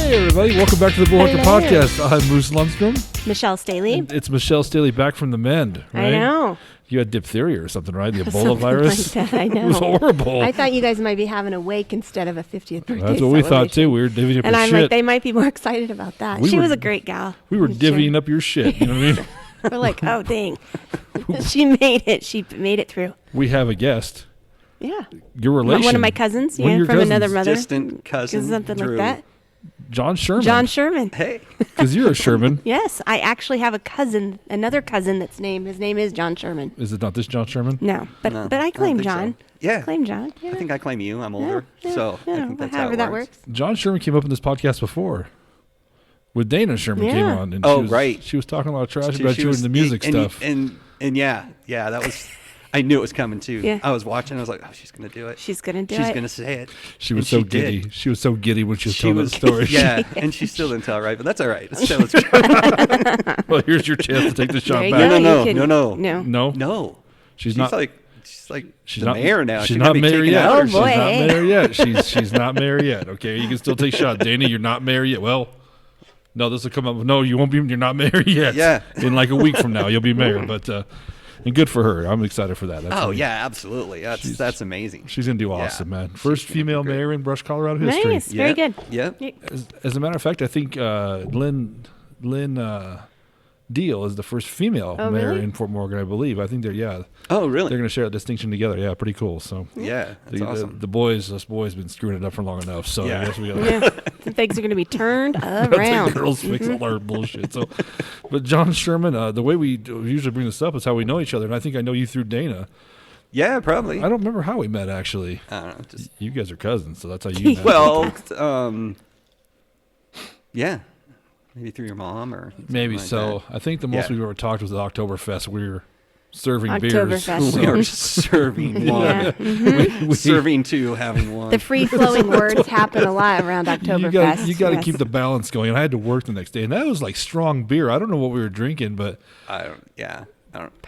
Hey everybody, welcome back to the Bullhucker podcast. I'm Moose Lundstrom. Michelle Staley. And it's Michelle Staley back from the mend, right? I know. You had diphtheria or something, right? The Ebola virus? Like that, I know. It was horrible. I thought you guys might be having a wake instead of a 50th birthday That's what we thought too. We were divvying up and your I'm shit. like, they might be more excited about that. She was a great gal. We were divvying up your shit, you know what I mean? We're like, oh, dang. She made it. She made it through. We have a guest. Yeah. Your relation. One of my cousins, One of your from cousins. another mother. Distant cousin. Something Drew. like that. John Sherman. John Sherman. Hey. Because you're a Sherman. Yes. I actually have a cousin, another cousin his name is John Sherman. Is it not this John Sherman? No. But I claim John. So. Yeah. I claim John. Yeah. I think I claim you. I'm older. Yeah, so I think that's however how it that works. John Sherman came up in this podcast before. With Dana Sherman came on. And right. She was talking a lot of trash about you and the music stuff. And yeah, that was... I knew it was coming too. Yeah. I was watching. I was like, "Oh, she's gonna do it. She's gonna do it. She's gonna say it." She was so giddy. Did. She was so giddy when she was telling that story. Yeah, and she still didn't tell right, but that's all right. Let's Well, here's your chance to take the shot There you back. go. No. No. She's not like the mayor now. She's not mayor yet. Oh, boy. She's not mayor yet. She's not mayor yet. Okay, you can still take a shot. Dana, you're not mayor yet. Well, no, this will come up. No, you won't be. You're not mayor yet. Yeah. In like a week from now, you'll be mayor. But and good for her. I'm excited for that. Yeah, absolutely. That's amazing. She's gonna do awesome, man. First female mayor in Brush, Colorado history. Nice, very good. Yep. As a matter of fact, I think Lynn Deal is the first female mayor in Fort Morgan, I believe. I think they're Oh, really? they're going to share that distinction together. Yeah, pretty cool. So Yeah, that's awesome. Us boys, been screwing it up for long enough. So I guess we got. Yeah. Things are going to be turned around. Girls fix all our bullshit. So, but John Sherman, the way we usually bring this up is how we know each other, and I think I know you through Dana. Yeah, probably. I don't remember how we met actually. I don't know. Just You guys are cousins, so that's how you met. well, yeah. Maybe through your mom or Maybe like so. that. I think the most we've ever talked was at Oktoberfest. We were serving beers. Oktoberfest. We are serving one. Yeah. Mm-hmm. Serving two, having one. The free-flowing words happen a lot around Oktoberfest. You got to keep the balance going. I had to work the next day, and that was like strong beer. I don't know what we were drinking, but I don't.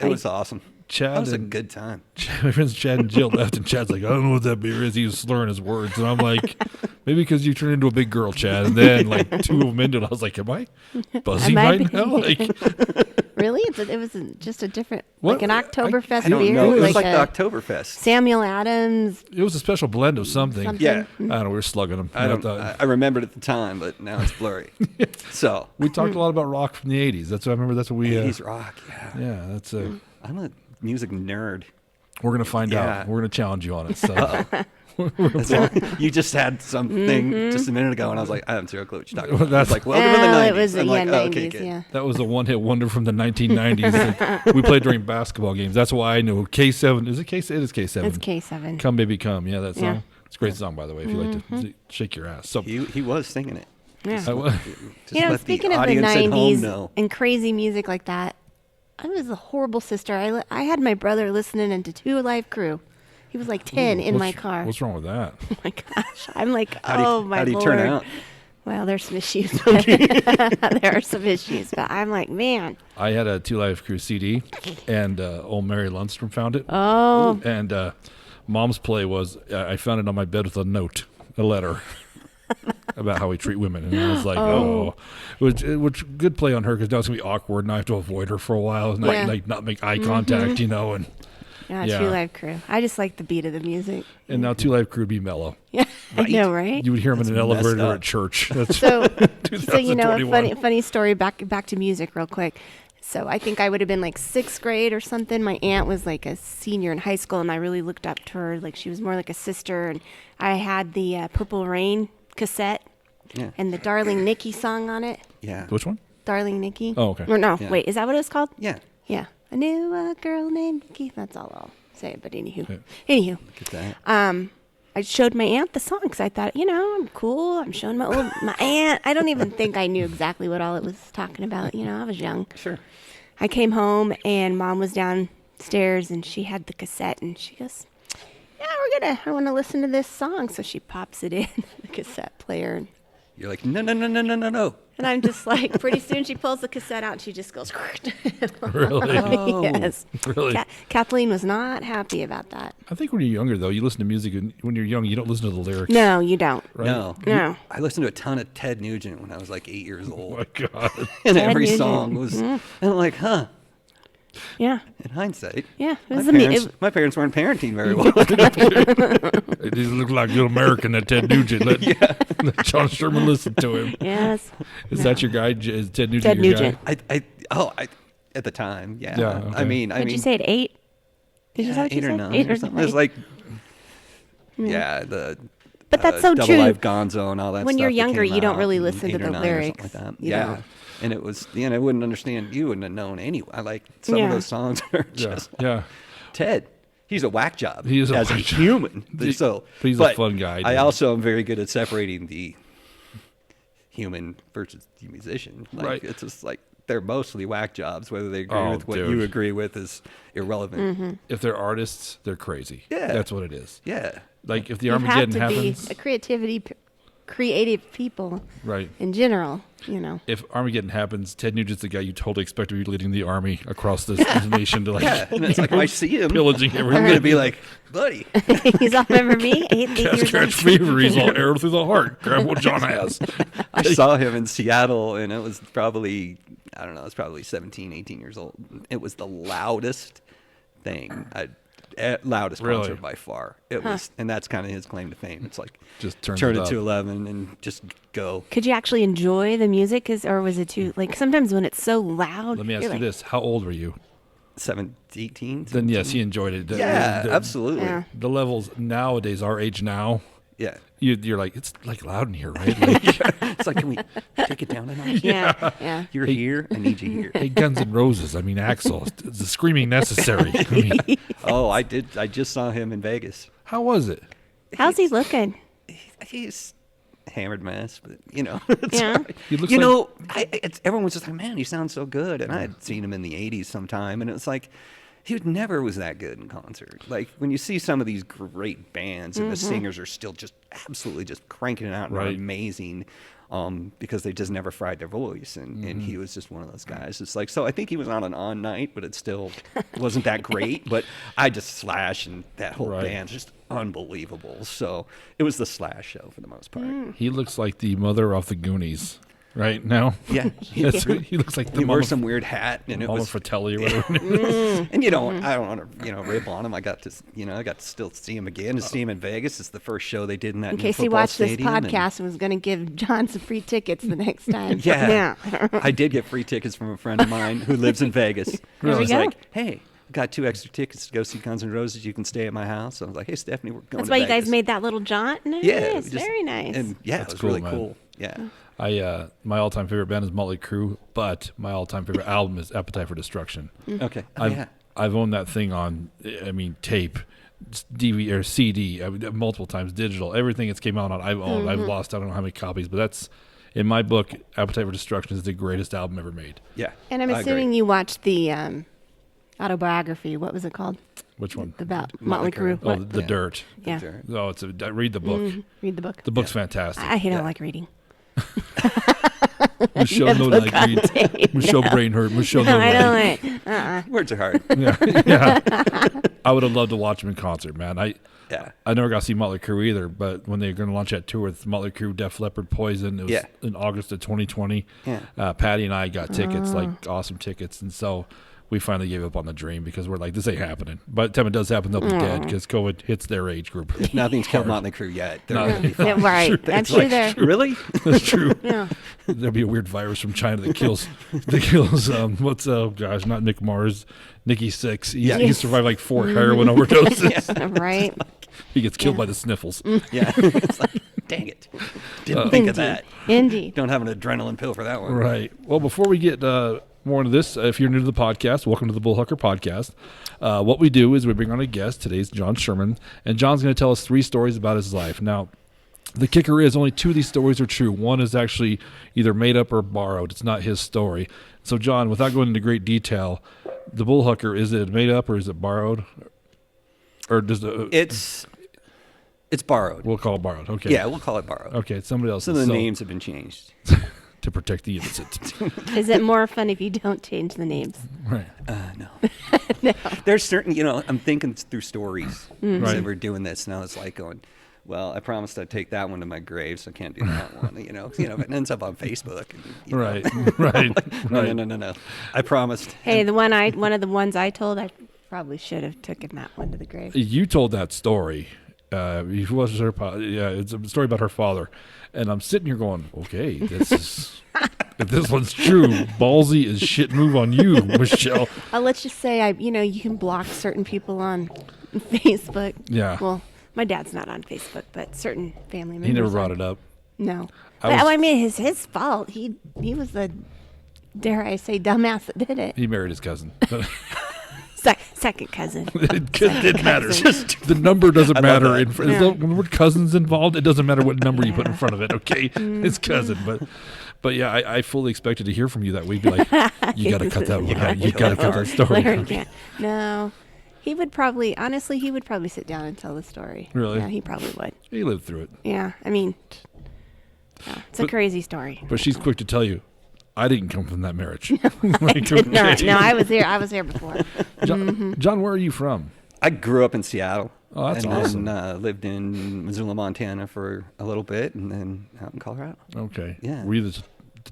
It was awesome. Chad That was a and- good time. my friends Chad and Jill left, and Chad's like, I don't know what that beer is. He was slurring his words, and I'm like, maybe because you turned into a big girl, Chad. And then like 2 of them into it, I was like, am I buzzing Am I right now? Like, Really? It was just a different, What? like an Oktoberfest I don't beer? know. It was like a the Oktoberfest. Samuel Adams. it was a special blend of something. Yeah. I don't know. We were slugging them. I remembered at the time, but now it's blurry. So We talked a lot about rock from the 80s. That's what I remember. That's what we. 80s rock. Yeah. Yeah, that's. I'm a music nerd. We're gonna find Yeah. out. We're gonna challenge you on it. So. You just had something just a minute ago, and I was like, I have zero clue what you're talking about. That's- I was like, welcome to the 90s. It was I'm like, 90s, okay, good. yeah. That was a one-hit wonder from the 1990s that we played during basketball games. That's why I knew K7. Is it K7? It is K7. It's K7. Come Baby Come. Yeah, that song. Yeah. It's a great song, by the way, if you like to shake your ass. So, He was singing it. Yeah. Just let Speaking the of the audience at home 90s know. and crazy music like that, I was a horrible sister. I had my brother listening into Two Live Crew. He was like 10 in my car. What's wrong with that? Oh my gosh. I'm like, How my do you Lord. turn out? Well, there's some issues. There are some issues, but I'm like, man. I had a Two Live Crew CD, and old Mary Lundstrom found it. Oh. And Mom's play was, I found it on my bed with a note, a letter. About how we treat women, and I was like, which good play on her because now it's gonna be awkward, and I have to avoid her for a while, and not make eye contact, and Yeah, Two Live Crew. I just like the beat of the music. and now Two Live Crew would be mellow. Yeah, Right? I know, right? You would hear them in an messed elevator up. at church. That's So, a 2021. funny story back to music real quick. So I think I would have been like 6th grade or something. My aunt was like a senior in high school, and I really looked up to her. Like she was more like a sister. And I had the Purple Rain cassette Yeah. and the Darling Nikki song on it. Yeah. Which one? Darling Nikki. Oh, okay. Or no, Yeah. wait, is that what it was called? Yeah. Yeah. I knew a girl named Nikki. That's all I'll say. But anywho. Yeah. Anywho. Look at that. I showed my aunt the song because I thought, I'm cool. I'm showing my aunt. I don't even think I knew exactly what all it was talking about. I was young. Sure. I came home and Mom was downstairs and she had the cassette and she goes, I want to listen to this song. So she pops it in the cassette player. And You're like, no. And I'm just like, pretty soon she pulls the cassette out and she just goes. Really? Oh. Yes. Really? Kathleen was not happy about that. I think when you're younger, though, you listen to music, and when you're young, you don't listen to the lyrics. No, you don't. Right? No. No. I listened to a ton of Ted Nugent when I was like 8 years Oh, old. my God. And Ted every Nugent. song was, and I'm like, huh. Yeah. In hindsight, Yeah. It was my parents weren't parenting very well. It doesn't look like good American, that Ted Nugent. Let John Sherman listen to him. yes. Is that your guy? Is Ted Nugent Ted your Nugent. guy? I at the time, yeah. Yeah, okay. I mean, Did you say at 8? Did you say what 8 you or said? 9 8 or something. It was like, the. But that's so Double true. Live Gonzo and all that When stuff you're that younger, came you don't out really in listen to 8 or the 9 or something lyrics. like that. You Yeah. don't. And it was, I wouldn't understand. You wouldn't have known anyway. Like some Yeah. of those songs are Yeah. just Yeah. Ted. He's a whack job. He is a as whack a job. human. He- So he's a but fun guy, I dude. also am very good at separating the human versus the musician. Like, Right. It's just like they're mostly whack jobs. Whether they agree Oh, with what dude. you agree with is irrelevant. If they're artists, they're crazy. Yeah. That's what it is. Yeah. Like if the You have Armageddon to happens, be a creative people right? in general, you know. If Armageddon happens, Ted Nugent's the guy you totally expect to be leading the army across this nation to like Yeah. And it's like, when I see him, pillaging I'm everything. going to be like, buddy. He's all, remember me? 8 years Catch old. fever. He's all arrow through the heart. Grab what John has. I saw him in Seattle, and it was probably, I don't know, it was probably 17, 18 years old. It was the loudest thing, loudest Really? concert by far. It was, and that's kind of his claim to fame. It's like, Just turn turn it it to up. 11 and just go. Could you actually enjoy the music, or was it too, like, sometimes when it's so loud. Let me ask you're you like, this: how old were you? 18? Then yes, he enjoyed it. Yeah, The- absolutely. Yeah. The levels nowadays, our age now, Yeah. you're like, it's like loud in here, right? Like, It's like, can we take it down a notch? Yeah, yeah. You're here. I need you here. hey, Guns N' Roses. I mean, Axl. Is the screaming necessary? I mean, Oh, I did. I just saw him in Vegas. how was it? How's he looking? He's hammered mess, but it's Yeah. all right. He looks you like- know, everyone was just like, man, he sounds so good. And I had seen him in the 80s sometime, and it was like, he never was that good in concert. Like, when you see some of these great bands and the singers are still just absolutely just cranking it out and are Right. amazing, because they just never fried their voice. And he was just one of those guys. It's like, so I think he was on an on night, but it still wasn't that great. But I just Slash and that whole Right. band's just unbelievable. So it was the Slash show for the most part. He looks like the mother of the Goonies, right now. Yeah. That's what- he looks like the He mama, wore some weird hat, and it mama was, Fratelli or whatever. it is. and I don't want to, rip on him. I got to, I got to still see him again. To see him in Vegas, it's the first show they did in that In new case he football watched this stadium, and- podcast and was going to give John some free tickets the next time. Yeah, I did get free tickets from a friend of mine who lives in Vegas. There we She's go. like, hey, I got 2 extra tickets to go see Guns N' Roses. You can stay at my house. So I was like, hey, Stephanie, we're going That's to why you Vegas. guys made that little jaunt? Nice. Yeah, we just- Very nice. And yeah, That's it was cool, really man. cool. Yeah. My all-time favorite band is Motley Crue, but my all-time favorite album is Appetite for Destruction. Okay. Oh, I've yeah. I've owned that thing on, I mean, tape, DVD or CD, multiple times, digital. Everything it's came out on, I've owned. I've lost, I don't know how many copies, but that's, in my book, Appetite for Destruction is the greatest album ever made. Yeah. And I'm I agree. assuming you watched the autobiography. What was it called? Which one? About Motley Motley Crue. Crue. Oh, What? the Yeah. Dirt. Yeah. Sure. Oh, read the book. Read the book. The book's fantastic. I don't Yeah. like reading. Michelle Yes, knows look I on read. tape. Michelle brain hurt. Michelle No, knows I I don't read. like it. Words are hard. Yeah. I would have loved to watch him in concert, man. Yeah. I never got to see Motley Crue either, but when they were going to launch that tour with Motley Crue, Def Leppard, Poison, it was Yeah. in August of 2020. Yeah. Patty and I got tickets, like awesome tickets, and so we finally gave up on the dream because we're like, this ain't happening. By the time it does happen, they'll be dead because COVID hits their age group. Nothing's killed Motley Crue yet. They're No. gonna be Yeah, fine. right. I'm It's sure like, they're. Really? That's true. Yeah. There'll be a weird virus from China that kills, what's, oh gosh, not Nick Mars, Nikki Sixx. He Yes. survived like 4 heroin overdoses. Right. He gets killed by the sniffles. Yeah. It's like, dang it. Didn't think of Indeed. that. Indeed. Don't have an adrenaline pill for that one. Right. Well, before we get more into this, if you're new to the podcast, welcome to the Bullhucker podcast. What we do is we bring on a guest. Today's John Sherman, and John's going to tell us 3 stories about his life. Now, the kicker is only 2 of these stories are true. One is actually either made up or borrowed. It's not his story. So, John, without going into great detail, the Bullhucker, is it made up or is it borrowed? Or does It's borrowed. we'll call it borrowed? Okay. Yeah, we'll call it borrowed. Okay, it's somebody else. Some of the names have been changed. to protect the innocent. Is it more fun if you don't change the names? Right. No. There's certain, I'm thinking through stories. Mm-hmm. So Right. we're doing this now. It's like going, well, I promised I'd take that one to my grave, so I can't do that one. If it ends up on Facebook. And, Right. Right. No, no. I promised. Hey, one of the ones I told, I probably should have taken that one to the grave. You told that story. It was her. It's a story about her father, and I'm sitting here going, okay, this is. If this one's true, ballsy as shit move on you, Michelle. Let's just say you can block certain people on Facebook. Yeah. Well, my dad's not on Facebook, but certain family members. He never brought are. it up. No. I It's his fault. He was the, dare I say, dumbass that did it. He married his cousin. Second cousin. It matters. cousin. The number doesn't matter. that. When the word cousin's involved, it doesn't matter what number you put in front of it. Okay, it's cousin, but yeah, I fully expected to hear from you that week. Be like, you got to cut that one out. You got to cut that story. Larry can't. No, he would probably sit down and tell the story. Really? Yeah, he probably would. He lived through it. Yeah, I mean, it's a crazy story. But she's quick to tell you, I didn't come from that marriage. No, I was here. I was here before. John, where are you from? I grew up in Seattle. Oh, that's and awesome. then lived in Missoula, Montana for a little bit, and then out in Colorado. Okay. Yeah. Were you the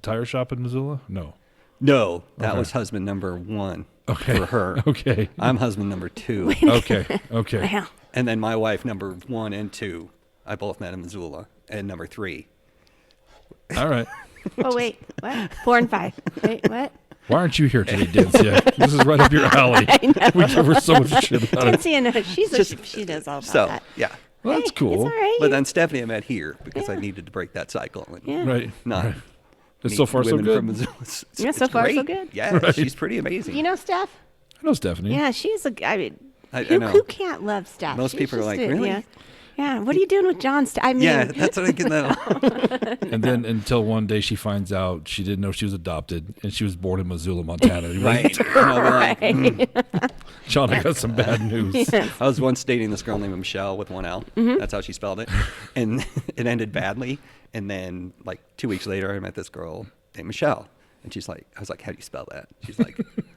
tire shop in Missoula? No. No, that Okay. was husband number 1 Okay. for her. Okay. I'm husband number 2. Okay. Okay. Well, And then my wife number 1 and 2. I both met in Missoula. And number 3. All right. oh wait, what? 4 and 5. Wait, what? Why aren't you here today, Dins? Yeah, this is right up your alley. I know. We give her so much shit about it. Nancy, no, she does all about So, that. yeah. Well, that's Hey, cool. It's all right. But then Stephanie I met here because I Yeah. needed to break that cycle. And Yeah. Right. Not right. It's meet so far so women good. From Missoula. Yeah, so it's far so great. good. Yeah, Right. she's pretty amazing. You know Steph? I know Stephanie. Yeah, she's I mean, I who know. can't love Steph? Most She's people are just like, really? Yeah. Yeah. What are you doing with John? I mean, Yeah, that's what I get that. And then until one day she finds out she didn't know she was adopted and she was born in Missoula, Montana. Right. And I'll be like, right. John, I got some bad news. Yeah. I was once dating this girl named Michelle with 1 L. Mm-hmm. That's how she spelled it. And it ended badly. And then, like, 2 weeks later, I met this girl named Michelle. And she's like, I was like, how do you spell that? She's like,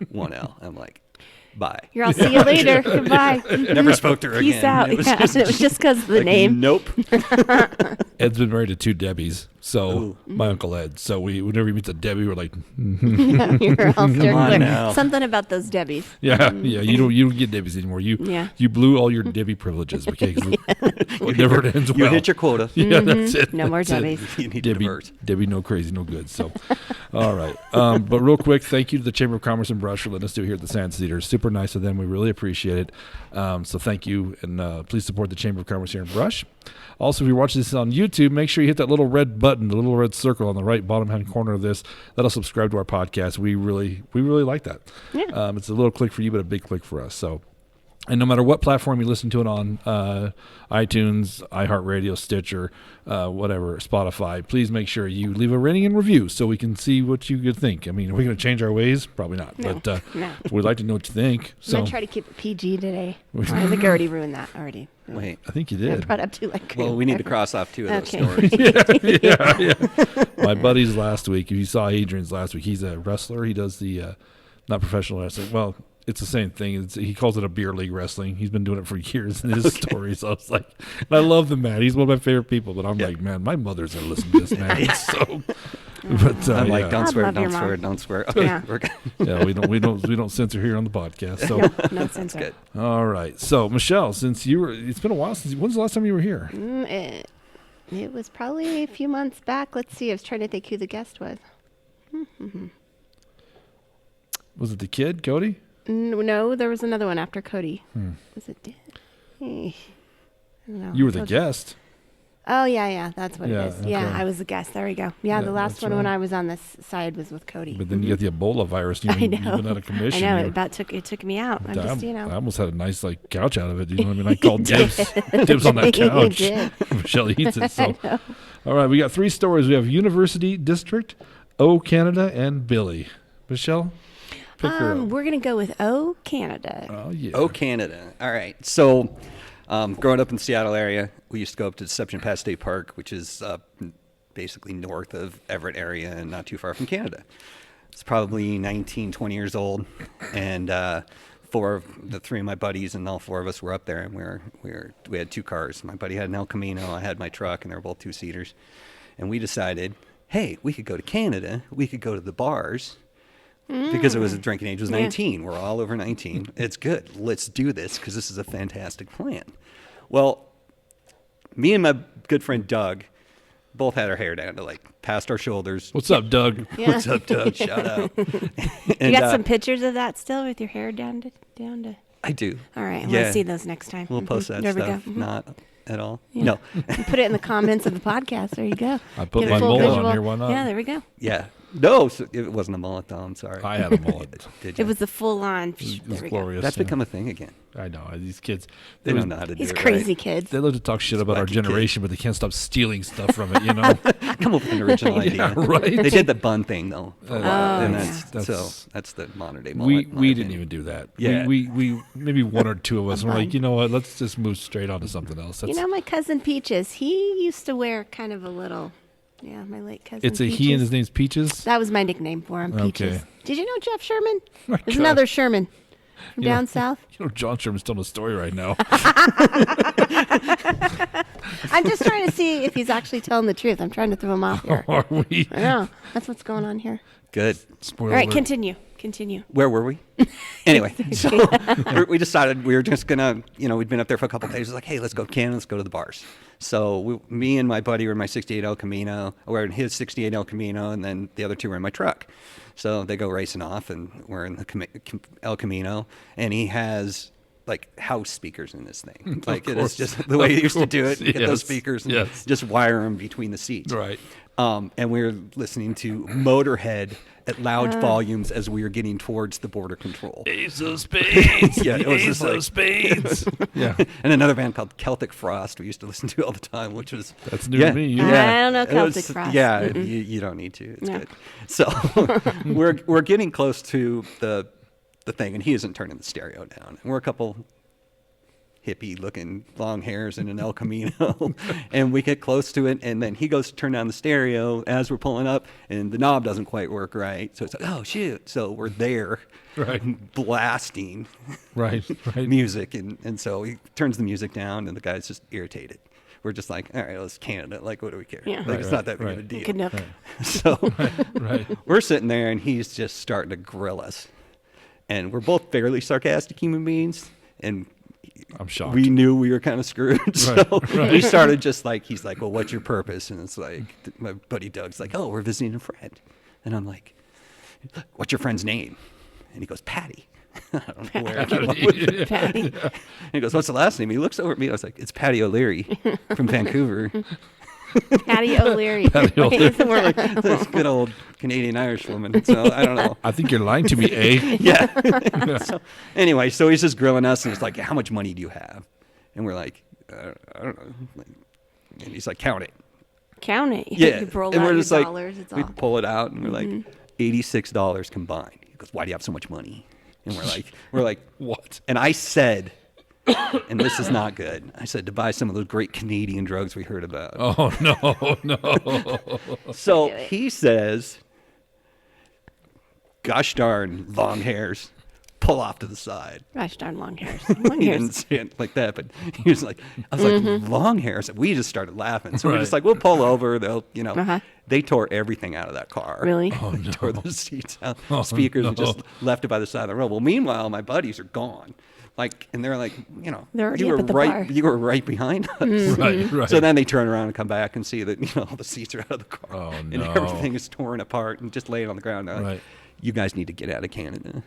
1 L. I'm like, bye. You're all, see you later. Goodbye. Never spoke to her Peace again. out. It was Yeah, just, it was just because of the like, name. Nope. Ed's been married to 2 Debbies. So Ooh. my Uncle Ed. So whenever he meets a Debbie, we're like, You're all steering on clear. now. Something about those Debbies. yeah, you don't get Debbies anymore. Yeah. You blew all your Debbie privileges. Okay, 'cause it never ends well. You hit your quota. Yeah, that's it. No more That's it. Debbies. You need to Debbie, divert. Debbie, no crazy, no good. So, all right. But real quick, thank you to the Chamber of Commerce and Brush for letting us do it here at the Sand Theater. Super nice of them. We really appreciate it. So thank you, and please support the Chamber of Commerce here in Brush. Also, if you're watching this on YouTube, make sure you hit that little red button, the little red circle on the right bottom hand corner of this. That'll subscribe to our podcast. We really like that. Yeah. It's a little click for you, but a big click for us. So. And no matter what platform you listen to it on, iTunes, iHeartRadio, Stitcher, whatever, Spotify, please make sure you leave a rating and review so we can see what you could think. I mean, are we going to change our ways? Probably not. No, But no. we'd like to know what you think. I'm So going to try to keep it PG today. I think I already ruined that already. Wait. I think you I did. brought up too like Well, we need to cross off 2 of those Okay. stories. yeah. My buddies last week, if you saw Adrian's last week, he's a wrestler. He does the, not professional wrestling. Well, it's the same thing. He calls it a beer league wrestling. He's been doing it for years in his stories. I was like, and I love the man. He's one of my favorite people. But I'm like, man, my mother's gonna listen to this man. So, but I'm like, yeah. don't I swear, love your don't mom. swear, don't swear. Okay, Yeah. we're good. Yeah, we don't censor here on the podcast. So, No censor. Good. all right. So, Michelle, since it's been a while since. When's the last time you were here? It was probably a few months back. Let's see. I was trying to think who the guest was. Was it the kid, Cody? No, there was another one after Cody. Was it? I don't know. You were I the told guest. Oh yeah, that's what Yeah, it is. Yeah, okay. I was the guest. There we go. Yeah, Yeah, the last that's one when right. I was on this side was with Cody. But then you got the Ebola virus. I You've know. been out of commission. I know. You- It took me out. I'm just, I almost had a nice couch out of it. You know what I mean? I called dibs on that You couch. did. Michelle eats it. So, all right, we got 3 stories. We have University District, O Canada, and Billy. Michelle, pick her up. We're gonna go with O Canada. Oh yeah. Oh, Canada. All right. So, growing up in the Seattle area, we used to go up to Deception Pass State Park, which is basically north of Everett area and not too far from Canada. It's probably 19, 20 years old, and the three of my buddies and all four of us were up there, and we had two cars. My buddy had an El Camino, I had my truck, and they were both two-seaters. And we decided, hey, we could go to Canada. We could go to the bars because it was a drinking age. It was 19. We're all over 19. It's good. Let's do this because this is a fantastic plan. Well, me and my good friend Doug both had our hair down to like past our shoulders. What's up, Doug? Yeah. What's up, Doug? Shout out. You got some pictures of that still with your hair down to. I do. All right, I want Yeah. to see those next time. We'll post that there stuff. We go. Not at all. Yeah. No. You put it in the comments of the podcast. There you go. I put Get a my full mullet visual. on here. Why not? Yeah, there we go. Yeah. No, so it wasn't a mullet though. I'm sorry. I had a mullet. Did you? It was the full on. It was There we go. glorious. That's yeah. become a thing again. I know. These kids. They it was- don't know how to do These it crazy right. kids. They love to talk shit about our wacky kid. generation, but they can't stop stealing stuff from it, you know? Come up with an original idea. right. They did the bun thing though. For a while, and yeah. that's the modern day we mullet. in my we didn't opinion. even do that. Yeah. We maybe one or two of us were Fine. like, you know what, let's just move straight on to something else. You know, my cousin Peaches, he used to wear kind of a little, my late cousin it's a Peaches. he and his name's Peaches. That was my nickname for him, Peaches. Okay. Did you know Jeff Sherman? My There's God. another Sherman from You know- down south. You know, John Sherman's telling a story right now. I'm just trying to see if he's actually telling the truth. I'm trying to throw him off here. Are we? I know. That's what's going on here. Good. Spoiler All right, alert. continue. Where were we? Anyway, so we decided we were just gonna, we'd been up there for a couple of days. It was like, hey, let's go to Canada, let's go to the bars. So me and my buddy were in my 68 El Camino, or in his 68 El Camino, and then the other two were in my truck. So they go racing off, and we're in the El Camino, and he has like house speakers in this thing. Like it is course. just the way he used to do it. Of Get those course. speakers and Yes. just wire them between the seats. Right. And we were listening to Motorhead at loud volumes as we were getting towards the border control. Ace of Spades. Yeah, it was Ace just of like- Spades. yeah. And another band called Celtic Frost we used to listen to all the time, which was That's new to me. You- I don't know it Celtic Frost. Yeah, you don't need to. It's No. good. So we're getting close to the thing, and he isn't turning the stereo down. And we're a couple hippie-looking long hairs in an El Camino, and we get close to it, and then he goes to turn down the stereo as we're pulling up, and the knob doesn't quite work right. So it's like, oh shoot! So we're there, Right. blasting Right. Right. music, and so he turns the music down, and the guy's just irritated. We're just like, all right, well, it's Canada. Like, what do we care? Yeah. Like, it's Right, not that big of a right. deal. Canuck. So Right. we're sitting there, and he's just starting to grill us. And we're both fairly sarcastic human beings, and I'm shocked. we knew we were kind of screwed. So right. we started just like, he's like, well, what's your purpose? And it's like, my buddy Doug's like, oh, we're visiting a friend. And I'm like, what's your friend's name? And he goes, Patty. I don't know where I came up with it. Patty. And he goes, what's the last name? He looks over at me. I was like, it's Patty O'Leary from Vancouver. Patty O'Leary. Patty O'Leary. Wait, We're like this good old Canadian-Irish woman. So I don't know. I think you're lying to me, eh? Yeah. So anyway, so he's just grilling us, and he's like, how much money do you have? And we're like, I don't know. And he's like, count it. Count it. Yeah. You roll And out we're your just like, dollars. It's we all. pull it out, and we're like, $86 combined. He goes, why do you have so much money? And we're like, What? and I said, and this is not good. I said to buy some of those great Canadian drugs we heard about. Oh no. So do it. he says, gosh darn, long hairs, pull off to the side. Gosh darn long hairs. Long He hairs. didn't say it like that, but he was like, I was like, long hairs. We just started laughing. So we're just Right. like, we'll pull over. They'll, Uh-huh. they tore everything out of that car. Really? Oh They no. tore the seats out, Oh, speakers, and no. just left it by the side of the road. Well, meanwhile, my buddies are gone. Like, and they're like, They're already you up were at the right, bar. you were right behind us. Right. So then they turn around and come back and see that all the seats are out of the car, Oh, and no. everything is torn apart and just laying on the ground. They're like, Right. you guys need to get out of Canada.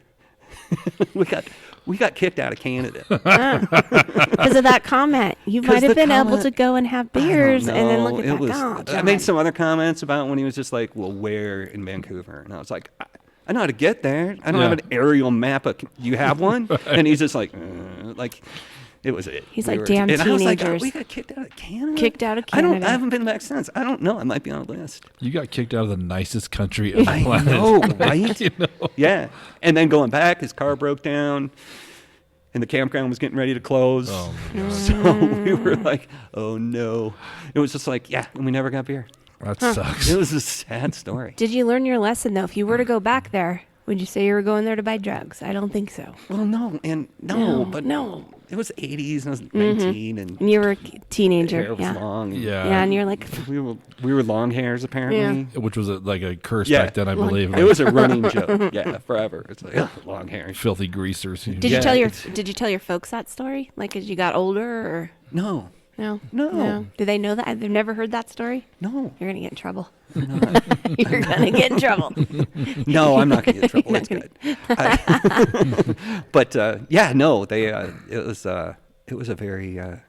we got kicked out of Canada. Because of that comment. You 'Cause might have the been able comment- to go and have beers and then look at that. Oh, I John. made some other comments about when he was just like, well, where in Vancouver? And I was like, I know how to get there. I don't Yeah. have an aerial map. Do you have one? And he's just like it was it. He's We like, were- damn and I was like, teenagers. we got kicked out of Canada? Kicked out of I Canada. haven't been back since. I don't know. I might be on a list. You got kicked out of the nicest country on the I planet. know, right? You know? Yeah. And then going back, his car broke down. And the campground was getting ready to close. Oh my God. So we were like, oh no. It was just like, yeah, and we never got beer. That sucks. It was a sad story. Did you learn your lesson, though? If you were to go back there, would you say you were going there to buy drugs? I don't think so. Well, no, but no. It was 80s, and I was 19, and And you were a teenager. hair was Yeah. long. And Yeah, and you're like, we were long hairs apparently. Which was like a curse Yeah. back then, I believe. It was a running joke. Yeah, forever. It's like long hair. filthy greasers. did you tell your folks that story? Like as you got older, or No. no? Do they know that? They've never heard that story. No. You're gonna get in trouble. You're gonna get in trouble. No, I'm not going to get in trouble. It's good. But yeah, no, they. It was a very. I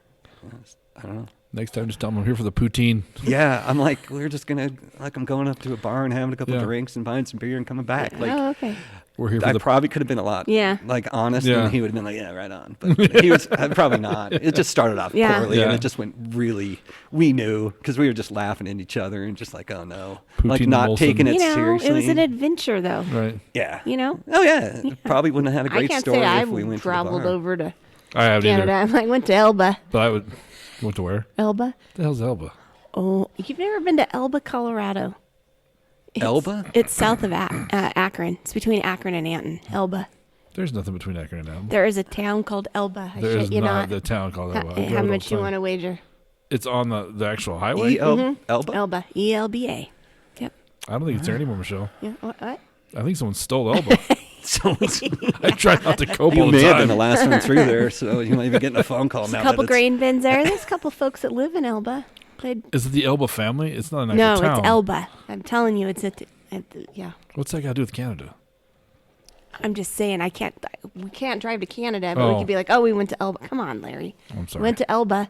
don't know. Next time, just tell them I'm here for the poutine. Yeah, I'm like, we're just gonna I'm going up to a bar and having a couple Yeah. drinks and buying some beer and coming back. Like, Oh, okay. We're here for I the. probably could have been a lot, Yeah. like honest, Yeah. and he would have been like, yeah, right on. But he was probably not. It just started off Yeah. poorly, and Yeah. it just went really. We knew because we were just laughing at each other and just like, oh no, Poutine like not Molson. taking it You know, seriously. it was an adventure, though. Right. Yeah. You know, Oh yeah. Probably wouldn't have had a I great can't story say I if we went traveled to the bar. over to I haven't Canada. either. I went to Elba. But I would. Went to where? Elba. The hell's Elba? Oh, you've never been to Elba, Colorado? Elba? It's south of Akron. It's between Akron and Anton. Elba. There's nothing between Akron and Elba. There is a town called Elba. I There shit is you not the town called Elba. I drive How it all much the you time. want to wager? It's on the actual highway. Elba? Elba. ELBA. Yep. I don't think it's there anymore, Michelle. Yeah. What? I think someone stole Elba. So I try not to cope you all may the have been the time. last one through there, so you might be getting a phone call now. A couple that grain bins there. There's a couple folks that live in Elba. Is it the Elba family? It's not an actual No, town. it's Elba. I'm telling you, it's yeah. What's that got to do with Canada? I'm just saying, we can't drive to Canada, but we Oh. could be like, oh, we went to Elba. Come on, Larry. I'm sorry. Went to Elba.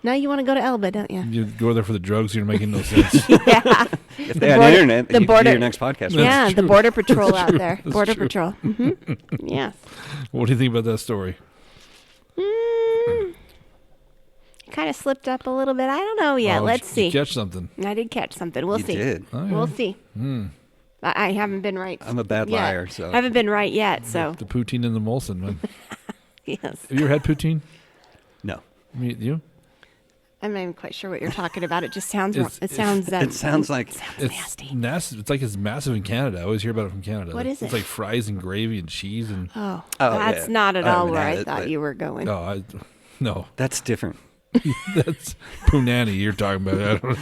Now you want to go to Elba, don't you? You go there for the drugs. You're making no sense. Yeah. If they had border- internet, the you could do border- your next podcast. Yeah, the border patrol out there. That's Border true. patrol. Hmm. Yeah. What do you think about that story? Kind of slipped up a little bit. I don't know yet. Oh, Let's did you see. catch something. I did catch something. We'll You see. did. Oh, yeah. We'll see. I haven't been right. I'm a bad yet. liar, so. I haven't been right yet. So The poutine and the Molson, man. yes, Have you ever had poutine? No. You? I'm not even quite sure what you're talking about. It just sounds. It's- It sounds. It sounds like It's nasty. nasty. It's like it's massive in Canada. I always hear about it from Canada. What is It's it? like fries and gravy and cheese and. Oh, Oh, that's yeah. not at I all haven't where had I it, thought but- you were going. No, that's different. that's punani you're talking about. I don't know.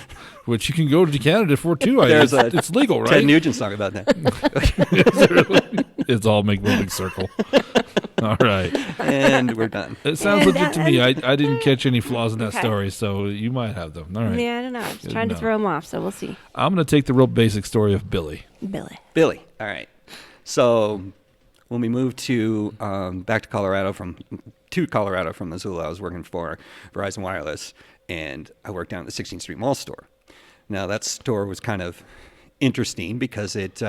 Which you can go to Canada for too. There's It's legal, right? Ted Nugent's talking about that. It's all make one big circle. All right. And we're done. It sounds And legit to me. that- I didn't catch any flaws in that Okay. story, so you might have them. All right. Yeah, I don't know. I'm just trying to No. throw him off, so we'll see. I'm going to take the real basic story of Billy. Billy. Billy. All right. So when we moved to back to Colorado from Missoula, I was working for Verizon Wireless, and I worked down at the 16th Street Mall store. Now that store was kind of interesting because it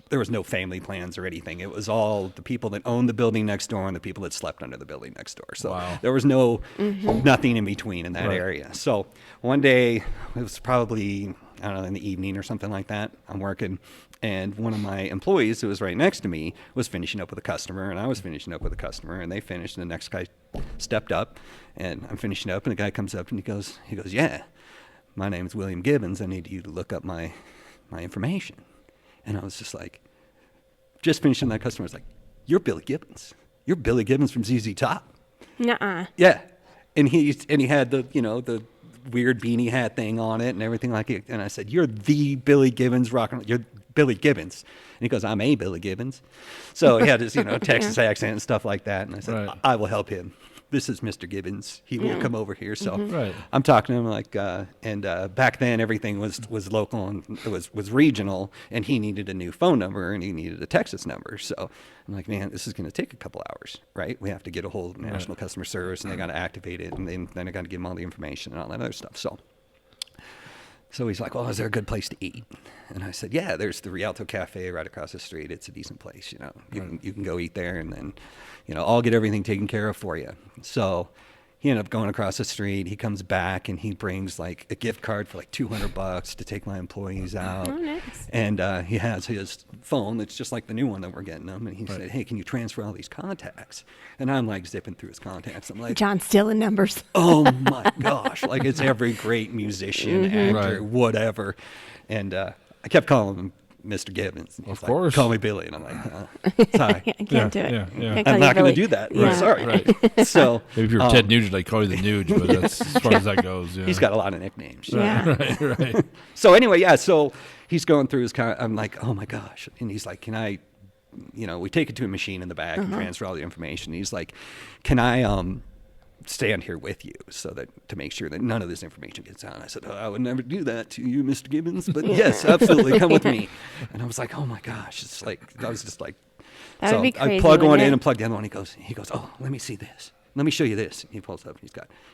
there was no family plans or anything. It was all the people that owned the building next door and the people that slept under the building next door. So Wow. there was nothing in between in that Right. area. So one day, it was probably, I don't know, in the evening or something like that, I'm working, and one of my employees who was right next to me was finishing up with a customer, and I was finishing up with a customer, and they finished, and the next guy stepped up, and I'm finishing up, and the guy comes up, and he goes, yeah, my name is William Gibbons. I need you to look up my information. And I was just like, just finishing that customer was like, you're Billy Gibbons. You're Billy Gibbons from ZZ Top. Nuh-uh. Yeah. And he had the, the weird beanie hat thing on it and everything like it. And I said, you're the Billy Gibbons you're Billy Gibbons. And he goes, I'm a Billy Gibbons. So he had his, Texas accent and stuff like that. And I said, Right. I will help him. This is Mr. Gibbons. He will come over here. So Right. I'm talking to him like, back then everything was local and it was regional, and he needed a new phone number and he needed a Texas number. So I'm like, man, this is going to take a couple hours, right? We have to get a hold of National Customer Service, and they got to activate it, and then I got to give them all the information and all that other stuff. So he's like, well, is there a good place to eat? And I said, yeah, there's the Rialto Cafe right across the street. It's a decent place, you can go eat there, and then, I'll get everything taken care of for you. So he ended up going across the street. He comes back and he brings like a gift card for like $200 to take my employees out. Oh, nice. And he has his phone that's just like the new one that we're getting him. And he said, hey, can you transfer all these contacts? And I'm like zipping through his contacts. I'm like, John stealing numbers. oh my gosh. Like it's every great musician, actor, whatever. And I kept calling him Mr. Gibbons. Of course. Call me Billy. And I'm like, sorry. I can't do it. Yeah. Can't call I'm you not going Billy. to do that. Yeah. Sorry. Right. So Maybe if you're Ted Nugent, I'd call you the Nuge, but that's as far as that goes. Yeah. he's got a lot of nicknames. Yeah. right. So anyway, yeah. So he's going through his I'm like, oh my gosh. And he's like, can I, we take it to a machine in the back and transfer all the information. He's like, can I stand here with you so that to make sure that none of this information gets out? I said, oh, I would never do that to you, Mr. Gibbons, but yes, absolutely, come with me. And I was like, oh my gosh, it's like I was just like, That so would be crazy, I plug one wouldn't in it? and plug the other one. He goes, oh, let me see this. Let me show you this. He pulls up. He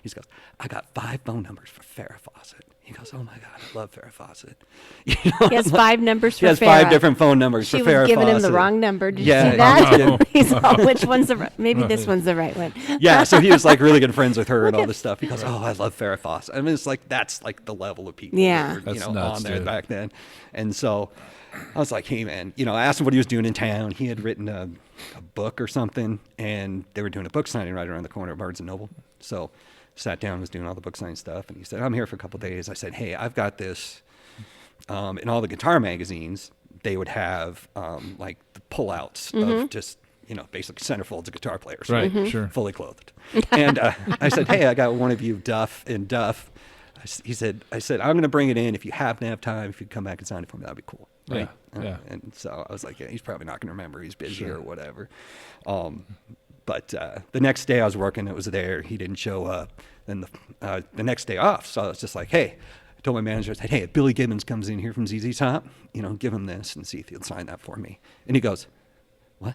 goes, I got 5 phone numbers for Farrah Fawcett. He goes, oh my God, I love Farrah Fawcett. He has 5 numbers for He has Farrah. 5 different phone numbers She for was Farrah giving him the Fawcett. wrong number. Did Yeah, you see that? no. He's all, which one's the right? Maybe this one's the right one. Yeah, so he was like really good friends with her and all this stuff. He goes, oh, I love Farrah Fawcett. I mean, it's like, that's like the level of people Yeah. that were, That's nuts, on there dude. back then. And so I was like, hey man, I asked him what he was doing in town. He had written a book or something, and they were doing a book signing right around the corner of Barnes and Noble. So sat down, was doing all the book signing stuff, and he said, I'm here for a couple of days. I said, hey, I've got this, in all the guitar magazines, they would have like the pullouts of just, basically centerfolds of guitar players. Right, sure. Fully clothed. And I said, hey, I got one of you, Duff and Duff. I said, I'm going to bring it in. If you happen to have time, if you come back and sign it for me, that'd be cool. Right? Yeah. And so I was like, yeah, he's probably not going to remember. He's busy or whatever. But the next day I was working, it was there. He didn't show up. Then the next day off, so I was just like, hey, I told my manager, I said, hey, if Billy Gibbons comes in here from ZZ Top, give him this and see if he'll sign that for me. And he goes, what?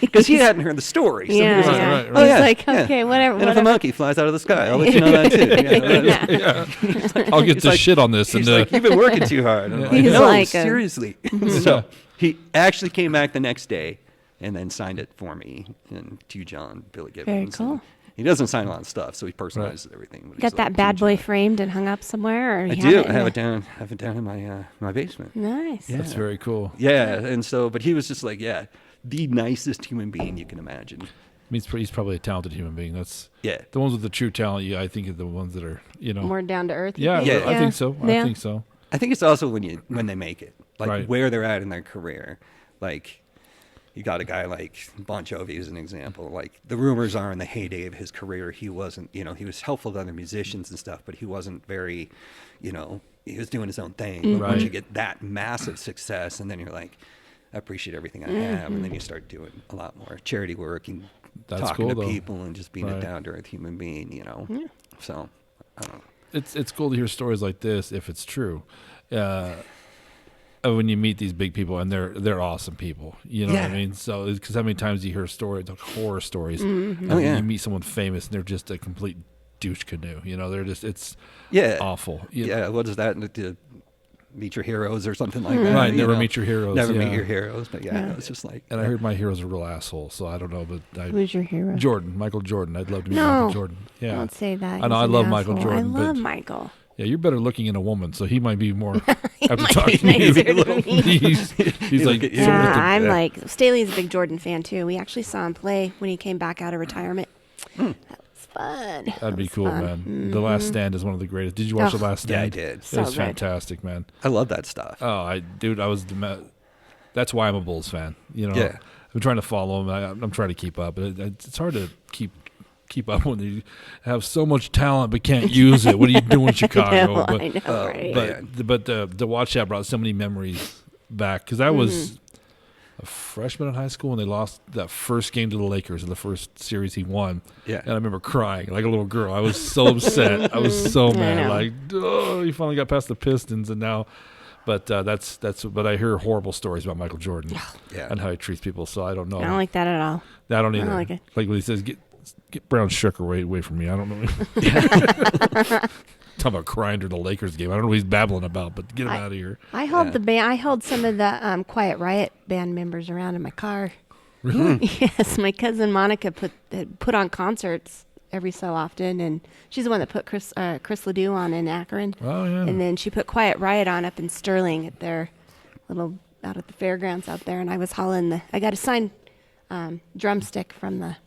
Because he hadn't heard the story. So he Yeah, was like, yeah. right, oh, He's yeah, like, yeah. okay, whatever. And if a monkey flies out of the sky, I'll let you know that too. Yeah. I'll get He's to like- shit on this. He's And like, you've been working too hard. I'm like, He's no, like a- seriously. So he actually came back the next day and then signed it for me and to John, Billy Gibbons. cool. And he doesn't sign a lot of stuff, so he personalizes everything. But he's Got that like, bad "To boy John." framed and hung up somewhere? Or I you do. Have I have in it down. Have it down in my basement. Nice. Yeah. that's very cool. Yeah, and so, but he was just like, yeah, the nicest human being you can imagine. I mean, he's probably a talented human being. That's Yeah. the ones with the true talent. Yeah, I think are the ones that are, More down to earth. you Yeah, think? Yeah. I think so. I Yeah. think so. I think it's also when they make it, like Right. where they're at in their career. Like you got a guy like Bon Jovi as an example. Like the rumors are in the heyday of his career, he wasn't, he was helpful to other musicians and stuff, but he wasn't very, he was doing his own thing. But once you get that massive success, and then you're like, I appreciate everything I have, and then you start doing a lot more charity work and That's talking cool, to though. people and just being a Right. down to earth human being. So I don't know. It's cool to hear stories like this if it's true. When you meet these big people and they're awesome people, you know what I Yeah. mean? So because how many times you hear stories, like horror stories, and Oh, then yeah. you meet someone famous and they're just a complete douche canoe. They're just it's Yeah. awful. Yeah, what is that? To meet your heroes or something like that. Right, you never know? meet your heroes. Never yeah. meet your heroes. But yeah, it's just like. And I heard my hero's a real asshole, so I don't know, but Who's your hero? Michael Jordan. I'd love to meet No. Michael Jordan. Yeah, Don't say that. I know, He's I an love Michael asshole. Jordan, I love but- Michael. yeah. You're better looking in a woman, so he might be more after might talking be to you. nicer than me. He's like, look at you. sort of Yeah, the- I'm yeah. like Staley's a big Jordan fan too. We actually saw him play when he came back out of retirement. That was fun. That'd be was cool, fun. man. The Last Stand is one of the greatest. Did you watch Oh. The Last Yeah, I Stand? did. So It was good. fantastic, man. I love that stuff. Oh, that's why I'm a Bulls fan. Yeah. I'm trying to follow him. I'm trying to keep up. It's hard to keep up when you have so much talent but can't use it. What are you doing in Chicago? I know, right? But the watch that brought so many memories back because I was a freshman in high school when they lost that first game to the Lakers in the first series he won. Yeah. And I remember crying like a little girl. I was so upset. I was so mad. know. Like, oh, he finally got past the Pistons and now. But but I hear horrible stories about Michael Jordan Yeah. and how he treats people. So I don't know. I don't like that at all. I don't either. like it. Like when he says, "Get Brown Sugar away from me." I don't know. Talking about crying during the Lakers game. I don't know what he's babbling about, but get him out of here. I held the band. I held some of the Quiet Riot band members around in my car. Really? Yes, my cousin Monica put on concerts every so often, and she's the one that put Chris Ledoux on in Akron. Oh, yeah. And then she put Quiet Riot on up in Sterling at their little out at the fairgrounds out there, and I was hauling I got a signed drumstick from the.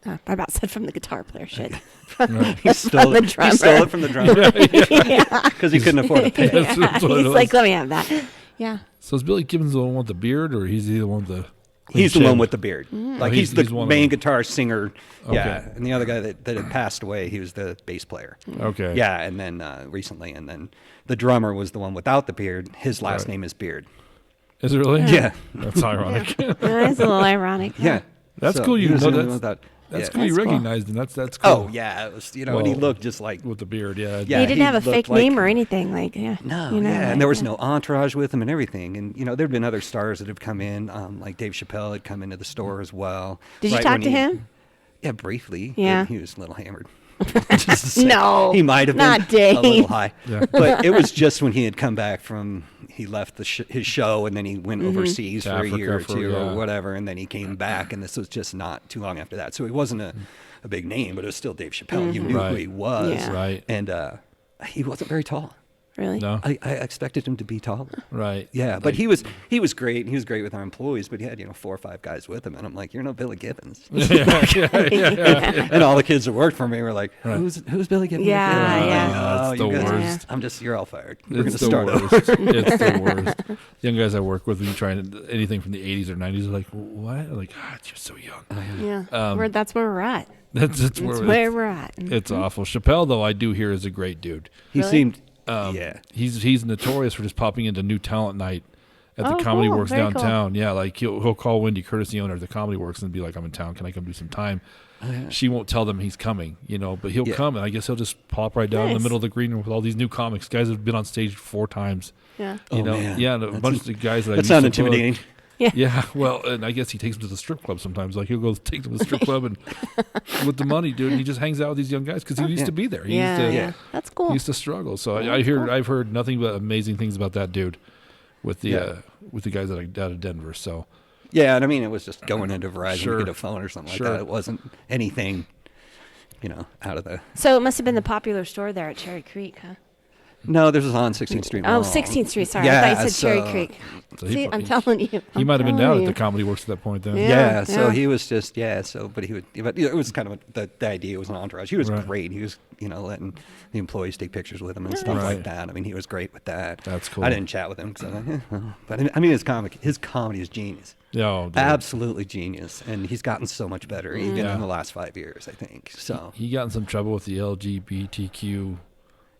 I about said from the guitar player. Shit. He stole it. He stole it from the drummer because he couldn't afford to pay. That's what it He's was. like, let me have that. Yeah. So is Billy Gibbons the one with the beard, or he's the one with the? He's the chin? one with the beard. Like he's he's the one of main them. guitar singer. Yeah, Okay. and the other guy that had passed away, he was the bass player. Okay. Yeah, and then recently, and then the drummer was the one without the beard. His last Right. name is Beard. Is it really? Yeah. That's ironic. That's a little ironic. Yeah, That's So cool. You he was know the one that's without- that's yeah. cool. You That's cool. recognized him. That's cool. Oh yeah, it was and he Well, looked just like with the beard. Yeah. Yeah, He didn't he have a looked fake like- name or anything. Like, yeah. No, You know, yeah, like, and there was no entourage with him and everything. And there had been other stars that have come in, like Dave Chappelle had come into the store as well. Did you Right talk when to him? Yeah, briefly. Yeah. He was a little hammered. Just to say. No, he might have been not Dave. a little high. Yeah. But it was just when he had come back from he left his show and then he went overseas To for a year or Africa for- two yeah. or whatever, and then he came back, and this was just not too long after that. So he wasn't a big name, but it was still Dave Chappelle. You knew Right. who he was, Yeah. Right. and he wasn't very tall. Really? No. I expected him to be taller. Right. Yeah, but he was great. He was great with our employees, but he had 4 or 5 guys with him, and I'm like, you're no Billy Gibbons. And all the kids that worked for me were like, who's Billy Gibbons? Yeah, again? yeah. I'm like, That's you the guys- worst. you're all fired. We're It's gonna the start over. worst. It's the worst. Young guys I work with, when you try anything from the 80s or 90s, are like, what? Like, you're so young. Yeah. That's where we're at. That's That's where we're at. It's awful. Chappelle, though, I do hear is a great dude. He Really? seemed, Yeah, he's notorious for just popping into New Talent Night at the Oh, Comedy cool. Works Very cool. downtown. Yeah, like he'll call Wendy Curtis, the owner of the Comedy Works, and be like, "I'm in town. Can I come do some time?" She won't tell them he's coming, but he'll Yeah. come, and I guess he'll just pop right down in the Nice. middle of the green room with all these new comics. Guys have been on stage 4 times. Yeah. You know, man. yeah, and a bunch of the guys that I That used sounded to book- intimidating. Yeah, well, and I guess he takes them to the strip club sometimes. Like he'll go take them to the strip club and with the money, dude. And he just hangs out with these young guys because he used to be there. He Yeah, used to, yeah. That's cool. He used to struggle. So Yeah, I've heard nothing but amazing things about that dude with the guys out of Denver. So Yeah, and I mean, it was just going into Verizon Sure. to get a phone or something Sure. like that. It wasn't anything, out of the. So it must have been the popular store there at Cherry Creek, huh? No, this was on 16th Street. Oh, Mall. 16th Street. Sorry, Yeah, I thought you said Cherry so- Creek. So See, he- I'm telling you. he I'm might have been telling down you. at the Comedy Works at that point then. Yeah. Yeah, so yeah. he was just but it was kind of the idea was an entourage. He was Right. great. He was letting the employees take pictures with him and stuff Right. like that. I mean, he was great with that. That's cool. I didn't chat with him because but I mean, his comedy is genius. Oh, dude. Absolutely genius, and he's gotten so much better even Yeah. in the last 5 years, I think. So He got in some trouble with the LGBTQ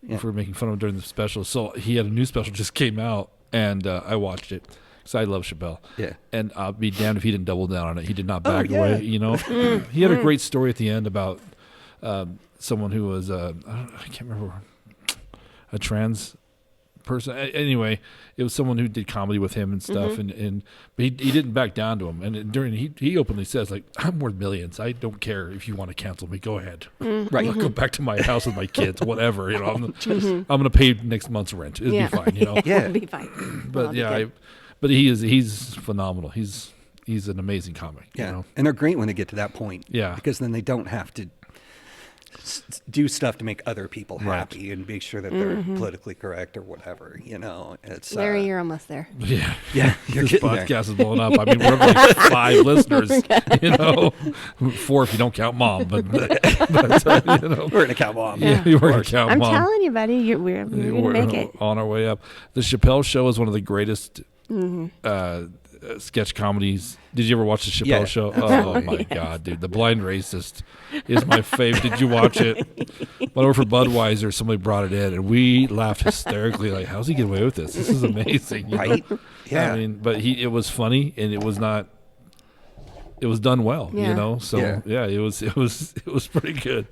Yeah. for making fun of him during the special. So he had a new special just came out, and I watched it because I love Chappelle. Yeah. And I'll be damned if he didn't double down on it. He did not Oh, back yeah. away. He had a great story at the end about someone who was I can't remember, a trans person. Anyway, it was someone who did comedy with him and stuff, and but he didn't back down to him. And he openly says, like, I'm worth millions. I don't care if you want to cancel me. Go ahead. right, I'll go back to my house with my kids, whatever. I'm going to pay next month's rent. It'll Yeah. be fine. Yeah. It'll be fine. But Well, yeah, good. but he's phenomenal. He's an amazing comic. yeah, and they're great when they get to that point. Yeah. because then they don't have to do stuff to make other people Right. happy and make sure that they're politically correct or whatever. It's Larry, you're almost there. Yeah. yeah, you're This getting there. podcast is blowing up. I mean, we're up like 5 listeners, 4 if you don't count mom, but We're gonna count mom. yeah, we're going to count I'm mom. telling you, buddy, we're going to make it. on our way up. The Chappelle Show is one of the greatest sketch comedies. Did you ever watch the Chappelle Yeah, Show? Oh my God, dude! The Blind Racist is my fave. Did you watch it? Went over for Budweiser. Somebody brought it in, and we laughed hysterically. Like, how's he get away with this? This is amazing, you know? Right? Yeah. I mean, but it was funny, and it was not. It was done well, Yeah. So yeah, it was pretty good.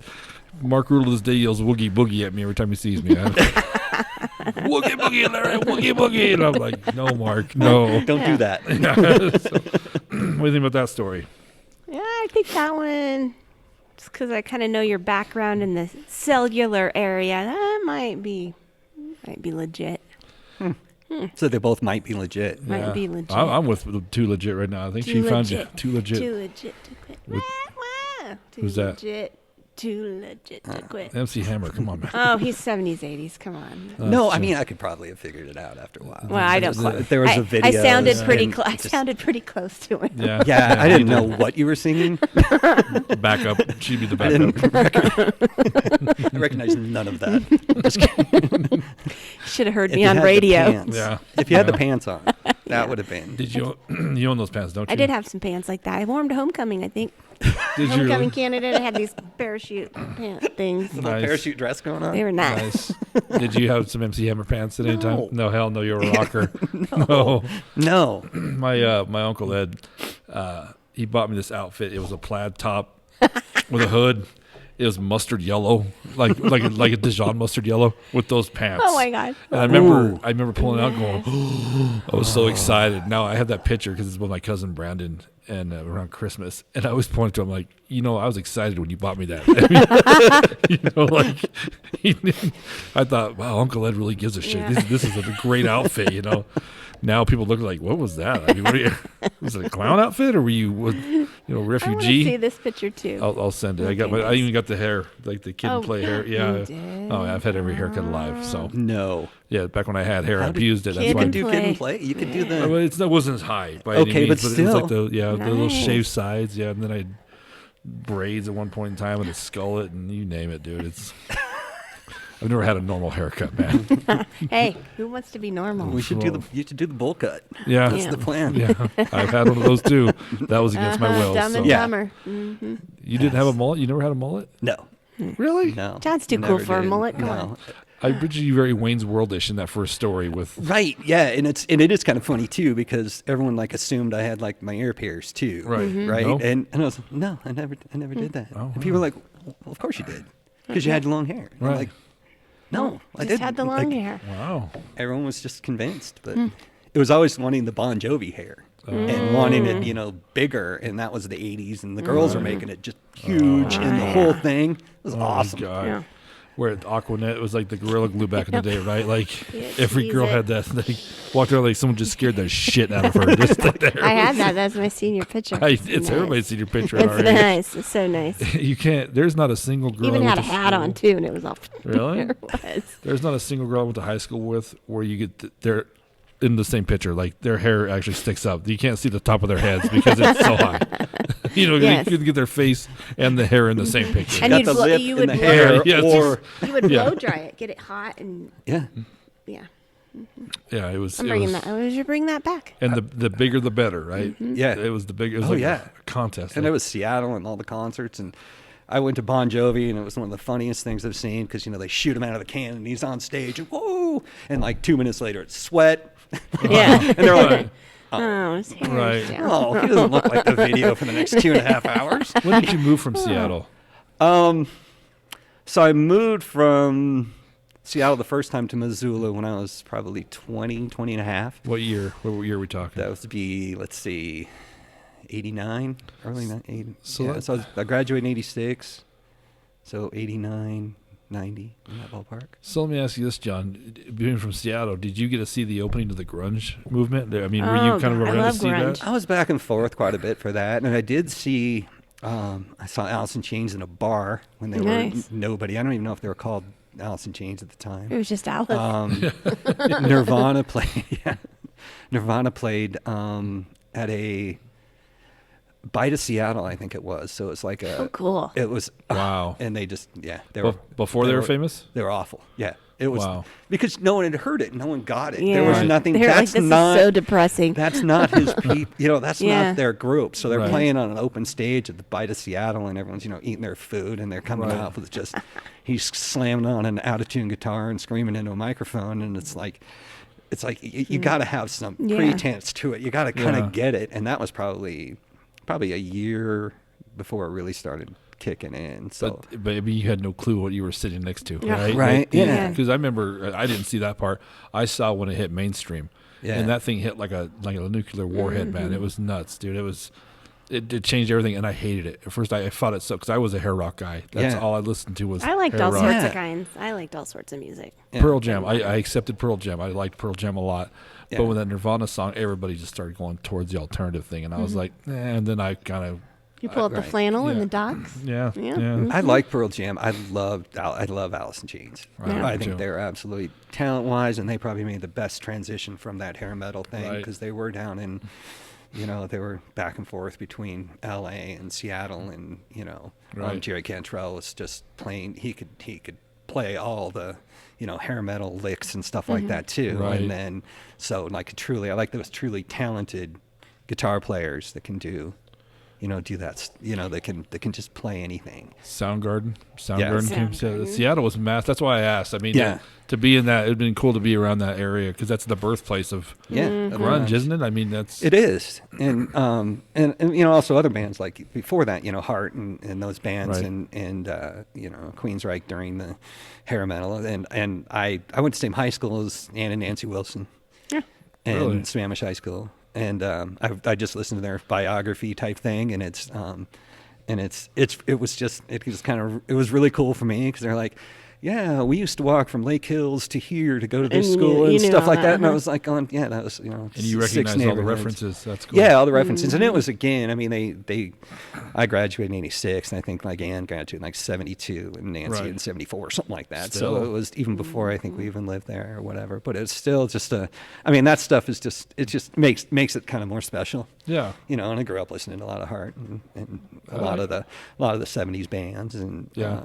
Mark Rutle to this day yells "Woogie Boogie" at me every time he sees me. Woogie Boogie, Larry, Woogie Boogie, and I'm like, no, Mark, no. Don't do that. So, what do you think about that story? Yeah, I think that one, just because I kind of know your background in the cellular area, that might be legit. So they both might be legit. Might be legit. I'm with Too Legit right now. I think Too she found you legit. Too Legit. Too legit to quit. With- Wah, wah. Too Who's that? legit too legit to quit. MC Hammer, come on, man. Oh, he's 70s, 80s. Come on. No, I mean I could probably have figured it out after a while. Well, I don't. There was a video. I sounded pretty. and I just- sounded pretty close to him. Yeah, Yeah, I didn't know what you were singing. Backup. She'd be the I backup. I recognized none of that. Just kidding. Should have heard If me you on had the radio. pants- Yeah. If you had the Yeah. pants on, that would have been. Did you you own those pants? Don't you? I did have some pants like that. I wore them to homecoming. I think Did you homecoming really? candidate. I had these parachute pant things. Little Nice. parachute dress going on. They were nice. Nice. Did you have some MC Hammer pants at any time? No. No, hell no. You're a rocker. No. No. My uncle Ed, he bought me this outfit. It was a plaid top with a hood. It was mustard yellow, like a Dijon mustard yellow with those pants. Oh my god. And I remember pulling it out, going, I was so excited. Now I have that picture because it's with my cousin Brandon, and around Christmas, and I always point to him like, I was excited when you bought me that. I thought, wow, Uncle Ed really gives a shit. Yeah. This is a great outfit, Now people look like, what was that? I mean, was it a clown outfit, or were you, I want to refugee? see this picture too. I'll send it. Okay, I even got the hair, like the kid and play hair. Yeah. You did? Oh, yeah, I've had every haircut alive. So No. yeah, back when I had hair, I How did- abused it. That's Kid why. and Do kid and play. You could do the. Well, it wasn't as high by any Okay, means, but it was like still. the little Nice. shaved sides. Yeah, and then I had braids at one point in time and a skullet, and you name it, dude. I've never had a normal haircut, man. Hey, who wants to be normal? We should do the. You should do the bowl cut. Yeah, That's the plan. yeah. I've had one of those too. That was against my will. Dumb So. and Yeah. Dumber. Mm-hmm. You didn't have a mullet? You never had a mullet? No. Really? No. John's too never cool for a did. mullet. Come No. on. I picture you very Wayne's World-ish in that first story with. Right. Yeah, and it is kind of funny too because everyone like assumed I had like my ear pierced too. Right. Mm-hmm. Right. No? And I was like, no, I never did that. Oh, and people were like, well, of course you did, because you had long hair. And I'm Right. like, no, I Just didn't. had the long Like, hair. Wow. Everyone was just convinced, but it was always wanting the Bon Jovi hair. Oh. And wanting it, bigger, and that was the '80s, and the girls were making it just huge, and the yeah. whole thing was Oh, my awesome. God. Yeah. Where Aquanet was like the Gorilla Glue back in the day, right? Like Yeah, every cheese girl it. had that. They walked around like someone just scared the shit out of her. Just like there. I had that. That's my senior picture. It's Nice. everybody's seen your picture. in It's our age. nice. It's so nice. You can't. There's not a single girl. Even I had a went to hat school- on too, and it was all. Really? There was. There's not a single girl I went to high school with where you get they're in the same picture. Like their hair actually sticks up. You can't see the top of their heads because it's so high. Yes. You can get their face and the hair in the same picture. And Got you'd the blow- lip you and would the blow- hair, Yeah, or You would Yeah. blow dry it, get it hot, and yeah. yeah. Yeah, it was. I'm it bringing was- that. I should bring that back. And the bigger the better, right? Yeah. It was the big. It was Oh, like yeah. a contest. And like- it was Seattle and all the concerts, and I went to Bon Jovi, and it was one of the funniest things I've seen because they shoot him out of the can, and he's on stage, and whoa, and like 2 minutes later, it's sweat, Yeah. and they're like, Oh, his hair Right. is down. oh, he doesn't look like the video for the next 2.5 hours. When did you move from Seattle? So I moved from Seattle the first time to Missoula when I was probably 20 and a half. What year? What year are we talking? That was to be, let's see, 89, early 80. So So, that- so I graduated in 86, so 89, 90, in that ballpark. So let me ask you this, John. Being from Seattle, did you get to see the opening of the grunge movement? I mean, were you Oh, kind of God, I around to love see grunge. that? I was back and forth quite a bit for that, and I did see, I saw Alice in Chains in a bar when they Nice. were nobody. I don't even know if they were called Alice in Chains at the It time. was just Alice. Nirvana played. Yeah, Nirvana played at a Bite of Seattle, I think it was. So it's like a. Oh, cool. It was. Wow. And they just they Be- were before they were famous? They were awful. Yeah, it was Wow. because no one had heard it. No one got it. Yeah. There was Right. nothing. They're like, That's this not. is so depressing. That's not his people. That's Yeah. not their group. So they're Right. playing on an open stage at the Bite of Seattle, and everyone's eating their food, and they're coming Right. out with just he's slamming on an out-of-tune guitar and screaming into a microphone, and it's like you got to have some Yeah. pretense to it. You got to kind of Yeah. get it, and that was probably a year before it really started kicking in. So But I mean, you had no clue what you were sitting next to, Yeah. right? Right, yeah. Because I remember I didn't see that part. I saw when it hit mainstream, Yeah. and that thing hit like a nuclear warhead, man. It was nuts, dude. It changed everything, and I hated it. At first, I fought it so because I was a hair rock guy. That's Yeah. all I listened to was. I liked hair all rock. sorts Yeah. of kinds. I liked all sorts of music. Yeah. Pearl Jam. I accepted Pearl Jam. I liked Pearl Jam a lot. Yeah. But when that Nirvana song, everybody just started going towards the alternative thing, and I was like, and then I kind of You pull up the Right. flannel in Yeah. the docks. Yeah. Yeah. Yeah. I like Pearl Jam. I love Alice in Chains. Yeah. I Me think too. they're absolutely talent-wise, and they probably made the best transition from that hair metal thing Right. because they were down in, they were back and forth between L.A. and Seattle, and Right. Jerry Cantrell was just playing. He could play all the hair metal licks and stuff like that too. Right. And then I like those truly talented guitar players that can do that. They can just play anything. Soundgarden. Yeah. Came to Seattle was mass. That's why I asked. I mean, Yeah. to be in that, it'd been cool to be around that area because that's the birthplace of Yeah, grunge, isn't it? I mean, that's It is, and also other bands like before that, Heart and those bands, Right. and Queensryche during the hair metal, and I went to the same high school as Ann and Nancy Wilson, and Really? Sammamish High School, and I just listened to their biography type thing, and it was really cool for me because they're like, yeah, we used to walk from Lake Hills to here to go to this And school you and knew stuff all like that, that. And I huh? was like, that was, and you six recognize all the neighborhoods. references. That's cool. Yeah, all the references. And it was, again, I mean, I graduated in 86, and I think like Ann graduated in like 72 and Nancy Right. in 74 or something like that. Still. So it was even before I think we even lived there or whatever. But it's still just that stuff is it just makes it kind of more special. Yeah. And I grew up listening to a lot of Heart and a lot of the 70s bands and Yeah.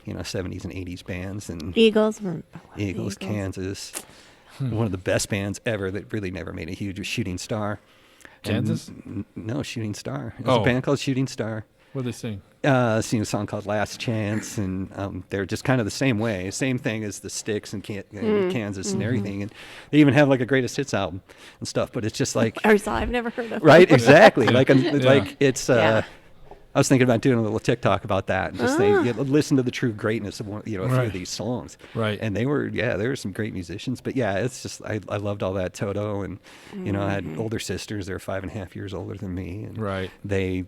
70s and 80s bands and Eagles. Eagles, Kansas. One of the best bands ever that really never made a huge was Shooting Star. Kansas? No, Shooting Star. It was Oh. a band called Shooting Star. What do they sing? Sing a song called Last Chance, and they're just kind of the same way. Same thing as the Styx and Kansas and everything. And they even have like a greatest hits album and stuff, but it's just like, I've never heard of. right, exactly. Like Yeah. it's, Yeah. I was thinking about doing a little TikTok about that and just listen to the true greatness of a few Right. of these songs. Right. And there were some great musicians, but yeah, it's just, I loved all that. Toto and, I had older sisters. They're 5.5 years older than me. And Right. they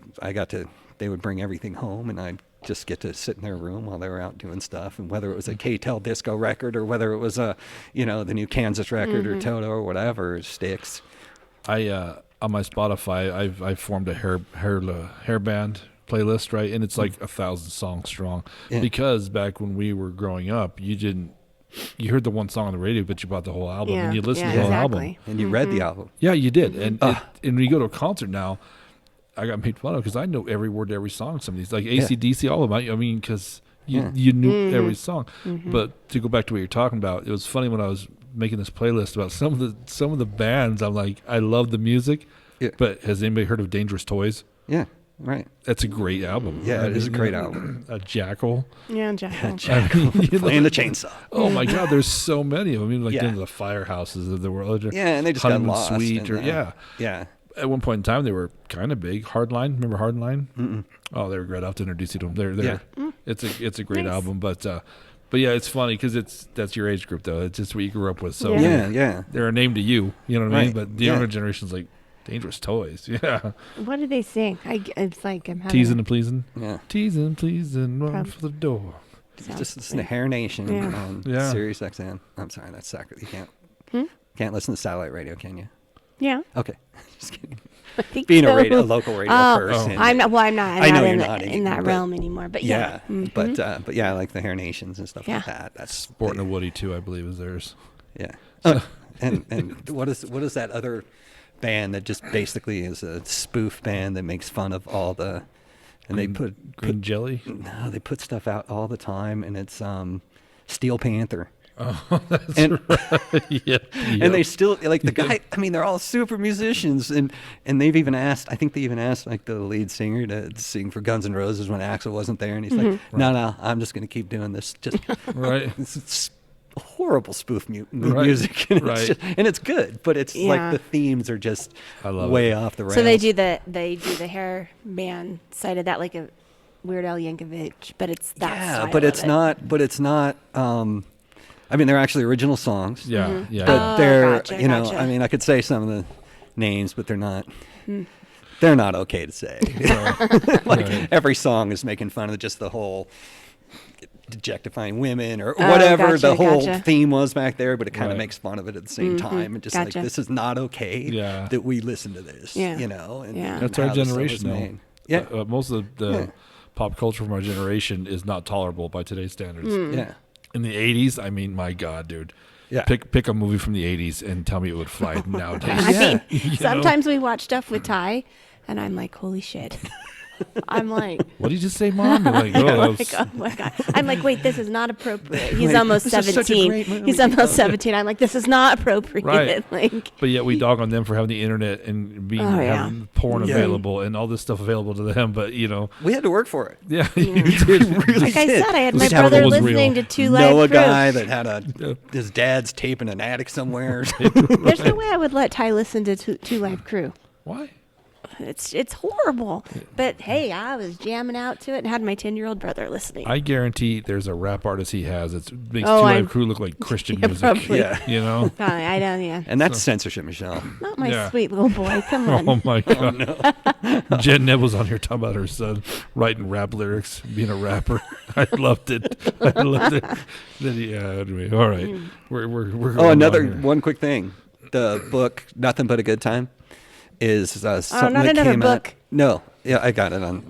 would bring everything home and I'd just get to sit in their room while they were out doing stuff. And whether it was a K-Tel disco record or whether it was the new Kansas record or Toto or whatever, Styx. I on my Spotify, I've formed a hair band playlist, right? And it's like 1,000 songs strong. Yeah. Because back when we were growing up, you heard the one song on the radio, but you bought the whole album and you listened to the whole album. exactly. And you read the album. Yeah, you did. And when you go to a concert now, I got made fun of because I know every word to every song. Some of these, like AC/DC, all of them. I mean, because you knew every song. But to go back to what you're talking about, it was funny when I was making this playlist about some of the bands. I'm like, I love the music, but has anybody heard of Dangerous Toys? Yeah, right. That's a great album. Yeah, I it is a mean, great album. A Jackal. Yeah, Jackal. Playing the chainsaw. Oh my God, there's so many of them. I mean, like Yeah. into the firehouses of the world. Yeah, and they just got Honeymoon lost. Suite, in or the- Yeah. At one point in time, they were kind of big. Hardline, remember Hardline? Mm-mm. Oh, they were great. I'll have to introduce you to them. They're it's a great Nice. album, but yeah, it's funny because that's your age group though. It's just what you grew up with. So Yeah. they're a name to you. You know what I mean? Right. But the Yeah. younger generation's like Dangerous Toys. Yeah, What did they sing? It's like I'm having teasing and pleasing. Yeah. Teasing, pleasing, run Prob- for the door. Sounds Just listen to great. Hair Nation Yeah. on Yeah. Sirius XM. I'm sorry, that's sacred. You can't listen to satellite radio, can you? Yeah, Okay. Just kidding. I think Being so. a local radio person. I'm not. Well, I'm not. I'm I know not you're in, not in that but- realm anymore. But yeah. But yeah, like the Hair Nations and stuff Yeah. like that. That's Sporting a Woody too, I believe, is theirs. Yeah. And what is that other band that just basically is a spoof band that makes fun of all the and they put Green Jelly. no, they put stuff out all the time and it's Steel Panther. Oh, that's And- right. Yeah. And they still like the guy. I mean, they're all super musicians, and they've even asked. I think they even asked like the lead singer to sing for Guns N' Roses when Axl wasn't there, and he's like, "No, I'm just going to keep doing this." Just Right. it's horrible spoof Right. music, and Right. it's good, but it's Yeah. like the themes are just I love way it. off the rails. So they do the hair band side of that, like a Weird Al Yankovic, but it's that. yeah, style but of it's it. not. But it's not. I mean, they're actually original songs. Yeah. Yeah. But Oh, they're, gotcha, you know, gotcha. I mean, I could say some of the names, but they're not. They're not okay to say. Like Right. every song is making fun of just the whole objectifying women or whatever gotcha, the whole gotcha. theme was back there, but it kind of Right. makes fun of it at the same time, and just Gotcha. like this is not okay Yeah. that we listen to this. Yeah. You know, and Yeah. That's how our this stuff generation, was though. made. Yeah. Most of the pop culture from our generation is not tolerable by today's standards. Yeah. In the 80s, I mean, my God, dude. Yeah. Pick a movie from the 80s and tell me it would fly nowadays. I mean, You sometimes we watch stuff with Ty, and I'm like, holy shit. I'm like, What did you just say, Mom? You're like, oh, that was, oh my God. I'm like, wait, this is not appropriate. He's Wait, almost this is such a 17. great movie. He's almost 17. I'm like, this is not appropriate. Right. Like, but yet we dog on them for having the internet and being Oh, yeah. having porn Yeah. available and all this stuff available to them. But We had to work for it. yeah, We really like I did. said, I had The my struggle brother was listening real. to Two know Live a Crew. guy that had his dad's tape in an attic somewhere. There's no way I would let Ty listen to Two Live Crew. why? It's horrible. But hey, I was jamming out to it and had my 10-year-old brother listening. I guarantee there's a rap artist he has that makes Oh, Two I'm- Live Crew look like Christian Yeah, music. probably. Yeah. You know? Probably, I don't. Yeah, And that's censorship, Michelle. not my Yeah. sweet little boy. Come on. Oh my God! Jen Neb was on here talking about her son writing rap lyrics, being a rapper. I loved it. I loved it. Then anyway, all right. We're going Oh, another on here. one quick thing. The book "Nothing But a Good Time" is something not that another came out. book. No, yeah, I got it on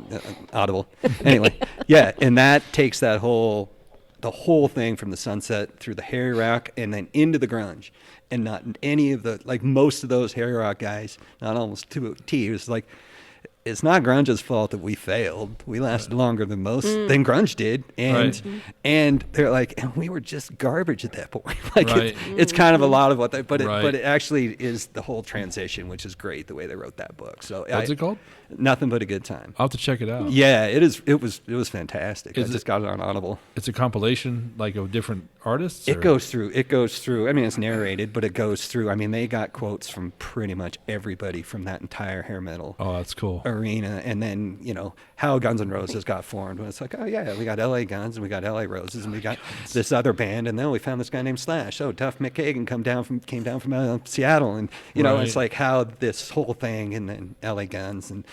Audible. Anyway, yeah, and that takes the whole thing from the Sunset through the Harry Rock and then into the grunge, and not any of the most of those Harry Rock guys, not almost to a T. It was like, it's not grunge's fault that we failed. We lasted longer than than grunge did, and Right. and they're like, and we were just garbage at that point. Like Right. it's kind of a lot of what they, but Right. it actually is the whole transition, which is great the way they wrote that book. So What's it called? Nothing But a Good Time. I'll have to check it out. Yeah, it is. It was fantastic. Is I just got it on Audible. It's a compilation like of different artists. It or- goes through. I mean, it's narrated, but it goes through. I mean, they got quotes from pretty much everybody from that entire hair metal Oh, that's cool. arena, and then how Guns N' Roses got formed. When it's like, oh yeah, we got L.A. Guns and we got L.A. Roses and we got this other band, and then we found this guy named Slash. Oh, Duff McKagan came down from Seattle, and Right. it's like how this whole thing, and then L.A. Guns, and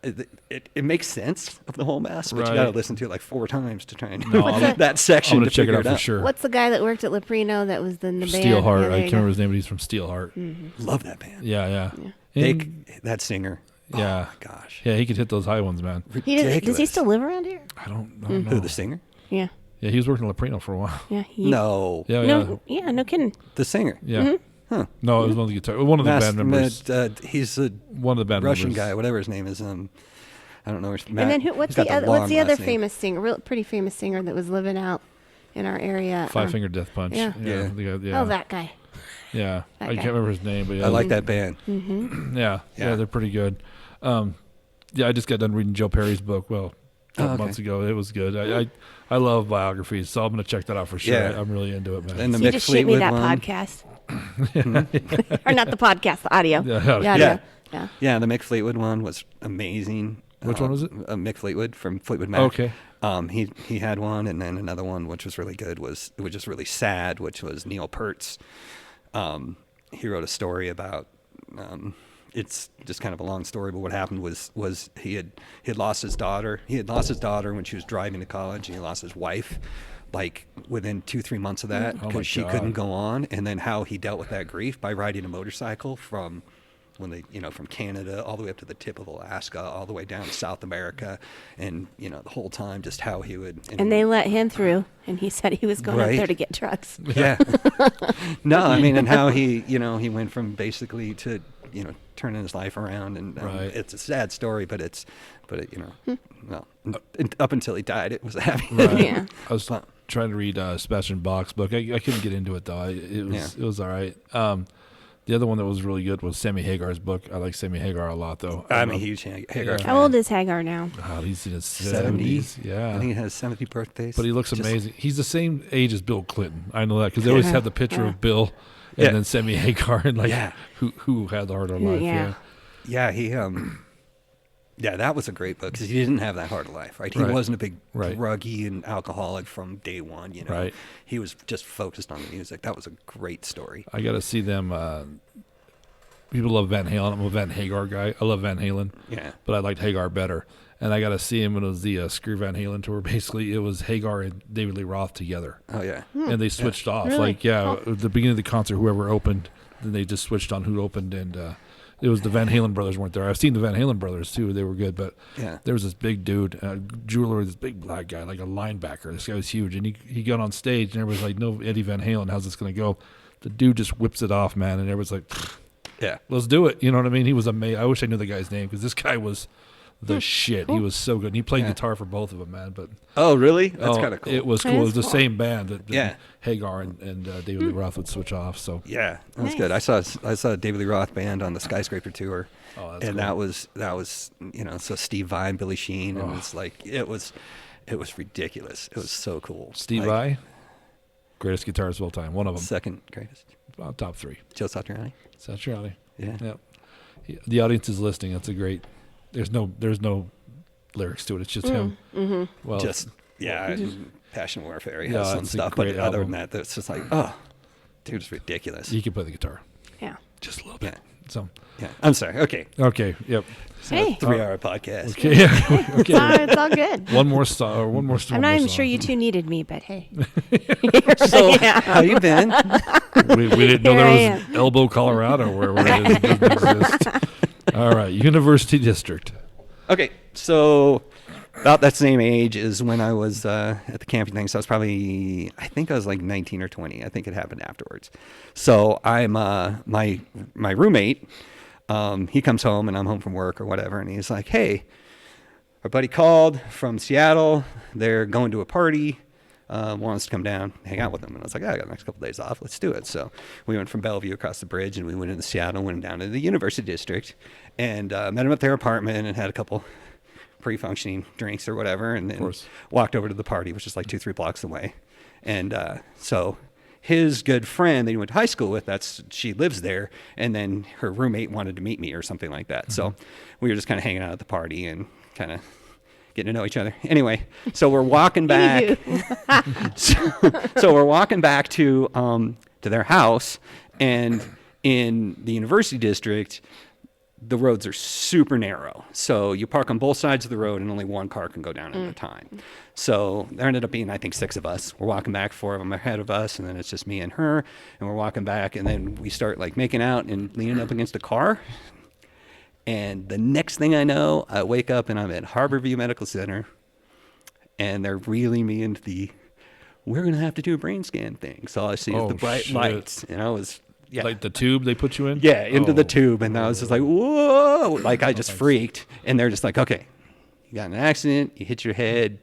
it makes sense of the whole mess, but you got to Right. listen to it like 4 times to try and No, I'm- that section I'm gonna to check it figure out for sure. What's the guy that worked at Leprino that was in the band? Steelheart. Yeah, there I you can't go. remember his name, but he's from Steelheart. Love that band. Yeah. They, And- that singer. Yeah. Oh, gosh. yeah, he could hit those high ones, man. Does he Ridiculous. still live around here? I don't know. Who, the singer? Yeah. Yeah, he was working at Leprino for a while. Yeah. He, No. Yeah, No. Yeah. No kidding. The singer. yeah. Huh. No, it was one of the guitar. One of the band members. He's a One of the band Russian members. guy, whatever his name is. I don't know. And then what's he's got the other? long What's the other last name. famous singer? Pretty famous singer that was living out in our area. Five Finger Death Punch. yeah. Yeah. Yeah. Oh, that guy. Yeah. that I guy. can't remember his name, but yeah. I like that band. Yeah. Yeah. They're pretty good. Yeah, I just got done reading Joe Perry's book. Well, a couple okay. months ago. It was good. I love biographies, so I'm going to check that out for sure. Yeah. I'm really into it, man. And the So you Mick just shoot me Fleetwood that one. podcast. Or not the podcast, the audio. Yeah. The audio. Yeah. Yeah. Yeah, the Mick Fleetwood one was amazing. Which one was it? Mick Fleetwood from Fleetwood Mac. Okay. He had one, and then another one which was really good was just really sad, which was Neil Pertz. He wrote a story about. It's just kind of a long story, but what happened was he had lost his daughter. He had lost his daughter when she was driving to college, and he lost his wife, like within 2-3 months of that, Oh, my because she God. couldn't go on. And then how he dealt with that grief by riding a motorcycle from from Canada all the way up to the tip of Alaska, all the way down to South America, and the whole time just how he would. And they let him through, and he said he was going up Right. there to get drugs. Yeah. No, I mean, and how he went from basically to turning his life around, and Right. it's a sad story, but well, up until he died, it was a happy. Right. Yeah. I was trying to read Sebastian Bach's book. I couldn't get into it though. It was all right. The other one that was really good was Sammy Hagar's book. I like Sammy Hagar a lot though. I'm a huge Hagar Yeah. fan. How old is Hagar now? Oh, he's in his 70? 70s. Yeah. I think he has 70 birthdays. But he looks Just- amazing. He's the same age as Bill Clinton. I know that because they always Yeah. have the picture Yeah. of Bill and Yeah. then Sammy Hagar and like Yeah. who had the harder life. Yeah. Yeah, he yeah, that was a great book because he didn't have that hard of life, right? He Right. wasn't a big Right. druggie and alcoholic from day one, Right. He was just focused on the music. That was a great story. I got to see them. People love Van Halen. I'm a Van Hagar guy. I love Van Halen, Yeah. but I liked Hagar better. And I got to see him when it was the Screw Van Halen tour. Basically, it was Hagar and David Lee Roth together. Oh yeah. And they switched off. Really? Like, at the beginning of the concert, whoever opened, then they just switched on who opened. And It was the Van Halen brothers weren't there. I've seen the Van Halen brothers too. They were good, but Yeah. there was this big dude, jeweler, this big black guy, like a linebacker. This guy was huge, and he got on stage, and everybody's like, "No, Eddie Van Halen, how's this gonna go?" The dude just whips it off, man, and everybody's like, Yeah. "Let's do it." You know what I mean? He was amazing. I wish I knew the guy's name because this guy was the shit. He was so good. And he played guitar for both of them, man. But Oh, really? That's kind of cool. It was That cool. It is was the cool. same band that Yeah. Hagar and David Lee Roth would switch off. So Yeah, that was Nice. good. I saw David Lee Roth band on the Skyscraper tour, Oh, that's and cool. that was so Steve Vai and Billy Sheen, and it's like it was ridiculous. It was so cool. Steve like, Vai, greatest guitarist of all time. One of them. second greatest. Top 3. Joe Satriani. Satriani. Yeah. Yep. The audience is listening. That's a great. There's no lyrics to it. It's just him. Mm-hmm. Well, Passion Warfare. He Yeah, has some it's a stuff, but great other album. than that, it's just like, oh, dude, it's ridiculous. he can play the guitar Yeah. just a little bit. Yeah. So Yeah, I'm sorry. Okay, okay. Yep. Hey. 3-hour podcast. Okay. Yeah. Okay. It's all good. One more song. Or one more song. I'm not even sure you two needed me, but hey. So, Yeah. how you been? We didn't know Here I there was Elbow, Colorado, where it doesn't exist. All right, University District. Okay, so about that same age is when I was at the camping thing. So I was I think I was like 19 or 20. I think it happened afterwards. So I'm my roommate. He comes home and I'm home from work or whatever, and he's like, "Hey, our buddy called from Seattle. They're going to a party. Want us to come down, hang out with them." And I was like, "Yeah, I got the next couple of days off. Let's do it." So we went from Bellevue across the bridge, and we went into Seattle, went down to the University District, and met them at their apartment and had a couple pre-functioning drinks or whatever, and then course. walked over to the party, which is like 2-3 blocks away. And so his good friend that he went to high school with, she lives there, and then her roommate wanted to meet me or something like that. So we were just kind of hanging out at the party and kind of getting to know each other. Anyway, so we're walking back. so we're walking back to their house, and in the University District, the roads are super narrow. So you park on both sides of the road, and only one car can go down at a time. So there ended up being, I think, 6 of us. We're walking back, 4 of them ahead of us, and then it's just me and her. And we're walking back, and then we start like making out and leaning up against a car. And the next thing I know, I wake up and I'm at Harborview Medical Center, and they're reeling me into we're going to have to do a brain scan thing. So all I see is Oh, the bright shit. lights, and I was, Like the tube they put you in? yeah, into the Oh. tube. And I was just like, whoa, like I just freaked. And they're just like, okay, you got in an accident, you hit your head,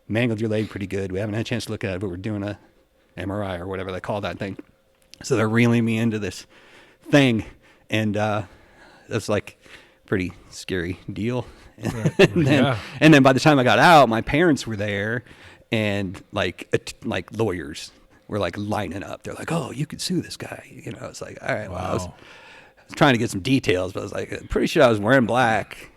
mangled your leg pretty good. We haven't had a chance to look at it, but we're doing a MRI or whatever they call that thing. So they're reeling me into this thing. And that's like pretty scary deal. And then by the time I got out, my parents were there, and like lawyers were like lining up. They're like, "Oh, you could sue this guy." You know, I was like, "All right." Well, I was trying to get some details, but I was like, I'm pretty sure I was wearing black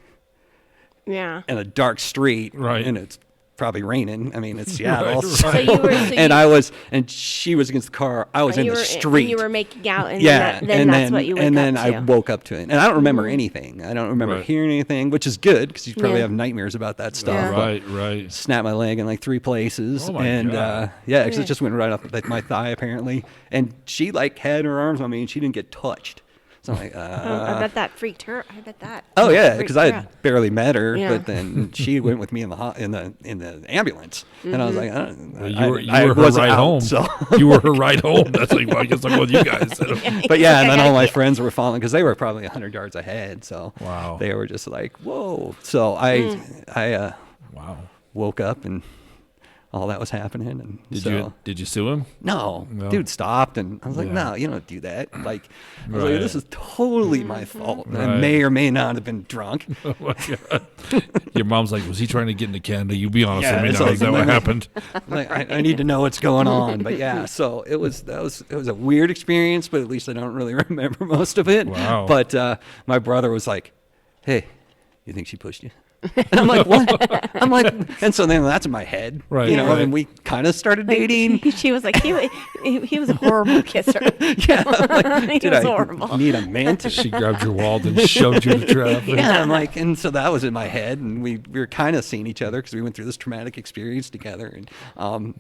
Yeah. in a dark street, Right. and it's probably raining. I mean, it's Seattle. Right, so- So you were, and she was against the car. I was in you the were, street. And you were making out, and Yeah, then and that's then what you wake and then up I to. woke up to it, and I don't remember anything. I don't remember Right. hearing anything, which is good because you probably Yeah. have nightmares about that stuff. Yeah. but Right. snapped my leg in like 3 places, Oh my and God. yeah, because it just went right off my thigh apparently. And she like had her arms on me, and she didn't get touched. So I'm like, I bet that freaked her. I bet that. oh yeah, freaked because I her out. had barely met her, Yeah. but then she went with me in the ambulance, and I was like, Well, you were I her wasn't ride out, home. So. You were her ride home. That's like, well, I guess I'll go with you guys. But yeah, and then all my friends were following because they were probably 100 yards ahead. So Wow. they were just like, whoa. So I Wow. woke up and all that was happening. And Did you sue him? No, No. dude stopped, and I was like, Yeah. no, you don't do that. Like, I was Right. like, this is totally my fault. And I Right. may or may not have been drunk. Oh my God. Your mom's like, was he trying to get into Canada? You be honest Yeah, with me it's now. like, Is that what happened? Like, I need to know what's going on. But yeah, so it was a weird experience, but at least I don't really remember most of it. Wow. But my brother was like, hey, you think she pushed you? And I'm like, what? I'm like, and so then that's in my head, Right, You know, right. and we kind of started dating. She was like, he was a horrible kisser. Yeah, I'm like, He did was I horrible. need a man to? She grabbed your wallet and shoved you in the traffic. Yeah, I'm like, and so that was in my head, and we were kind of seeing each other because we went through this traumatic experience together, and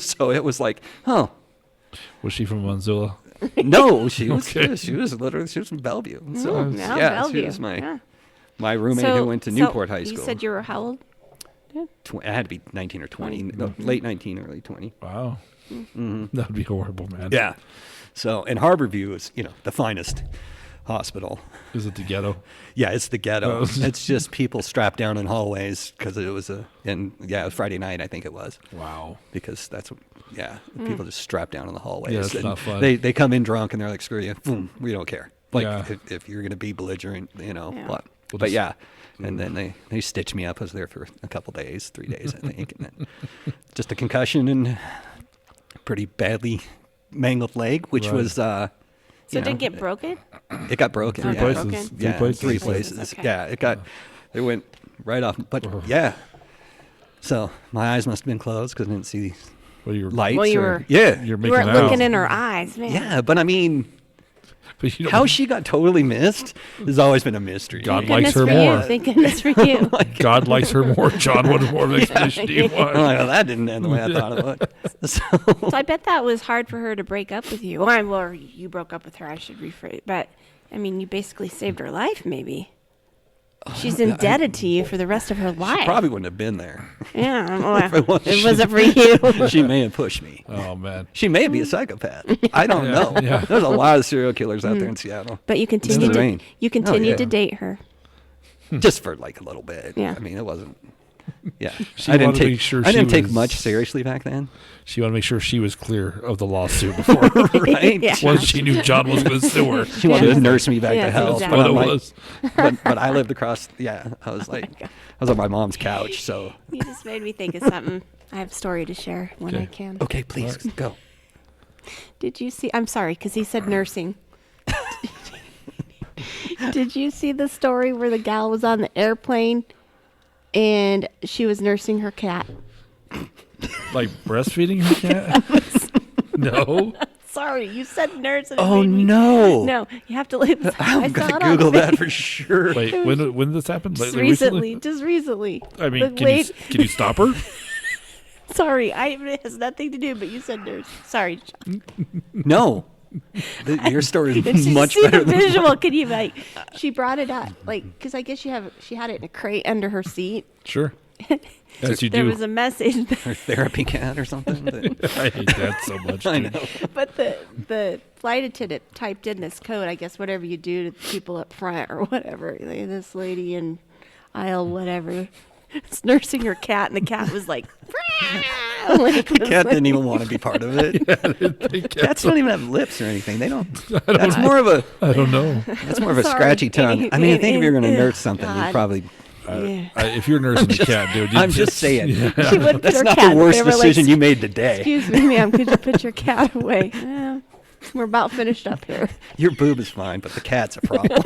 so it was like, oh, Was she from Missoula? No, she was Okay. she was from Bellevue. So Oh, now yeah, Bellevue. she was my Yeah. my roommate who went to Newport High School. You said you were how old? It had to be 19 or 20, no, late 19, early 20. Wow. That would be horrible, man. Yeah. So, and Harborview is, the finest hospital. Is it the ghetto? Yeah, it's the ghetto. Oh. It's just people strapped down in hallways because it was it was Friday night, I think it was. Wow. Because that's what, people just strapped down in the hallways. Yeah, it's And not fun. They come in drunk and they're like, screw you, boom, we don't care. Like, Yeah. if you're going to be belligerent, what. We'll But just- yeah. And then they stitched me up. I was there for a couple days, 3 days, I think. And then just a concussion and pretty badly mangled leg, which Right. was, So it didn't get broken? it got broken. Three yeah. places. Broken? Three Yeah, places. three Three places, places. okay. Yeah, it went right off. But yeah, so my eyes must have been closed because I didn't see Well, you're lights. Well, you or- were- yeah, You're You making weren't out. looking in her eyes, man. yeah. But I mean, But you don't- how she got totally missed has always been a mystery. God Thank likes goodness her for more. You. Thank goodness for you. God likes her more. John, what more of an explanation do you I'm want? like, well, that didn't end the way I thought it would. So, So I bet that was hard for her to break up with you. Or you broke up with her, I should rephrase. But, I mean, you basically saved her life, maybe. She's indebted to you for the rest of her life. probably wouldn't have been there. Yeah. Well, If it was, it wasn't for you. She may have pushed me. Oh, man. She may be a psychopath. I don't Yeah, know. yeah. There's a lot of serial killers out there in Seattle. But you continued the rain. you continued yeah. to date her. Just for like a little bit. Yeah. I mean, it wasn't. Yeah. She I didn't wanted to take. make sure I didn't she take was- much seriously back then. She wanted to make sure she was clear of the lawsuit before. Right. Yeah. Once she knew John was going to sue her. She wanted to nurse me back Yes, to health. exactly. But I'm it like- was. but I lived across. Yeah. I was like, I was on my mom's couch. So You just made me think of something. I have a story to share when I Okay. can. okay, please go. Did you see? I'm sorry, because he said nursing. Did you see the story where the gal was on the airplane and she was nursing her cat? Like breastfeeding her cat? No. Sorry, you said nurse. And it Oh made me- no. No, you have to leave. I'm gonna Google that for sure. Wait, when did this happen? Just Lately, recently, just recently. I mean, But can you stop her? Sorry, it has nothing to do. But you said nurse. Sorry. John. No. Your story is Did you much see better the than visual? Can you like? She brought it up, like, because I guess she had it in a crate under her seat. Sure. As you There do. was a message, her therapy cat or something. I hate that so much. I dude. know. but the flight attendant typed in this code. I guess whatever you do to the people up front or whatever. Like, this lady in aisle whatever is nursing her cat, and the cat was like, like The cat didn't even want to be part of it. Cats don't even have lips or anything. They don't. That's more of a. I don't know. That's more of a Sorry. scratchy tongue. I mean, I think if you're going to nurse something, you God. probably. Yeah. If you're nursing a cat, dude, I'm just saying. She would put That's her not cat. the worst they were like, decision you made today. Excuse me, ma'am. Could you put your cat away? Yeah, we're about finished up here. Your boob is fine, but the cat's a problem.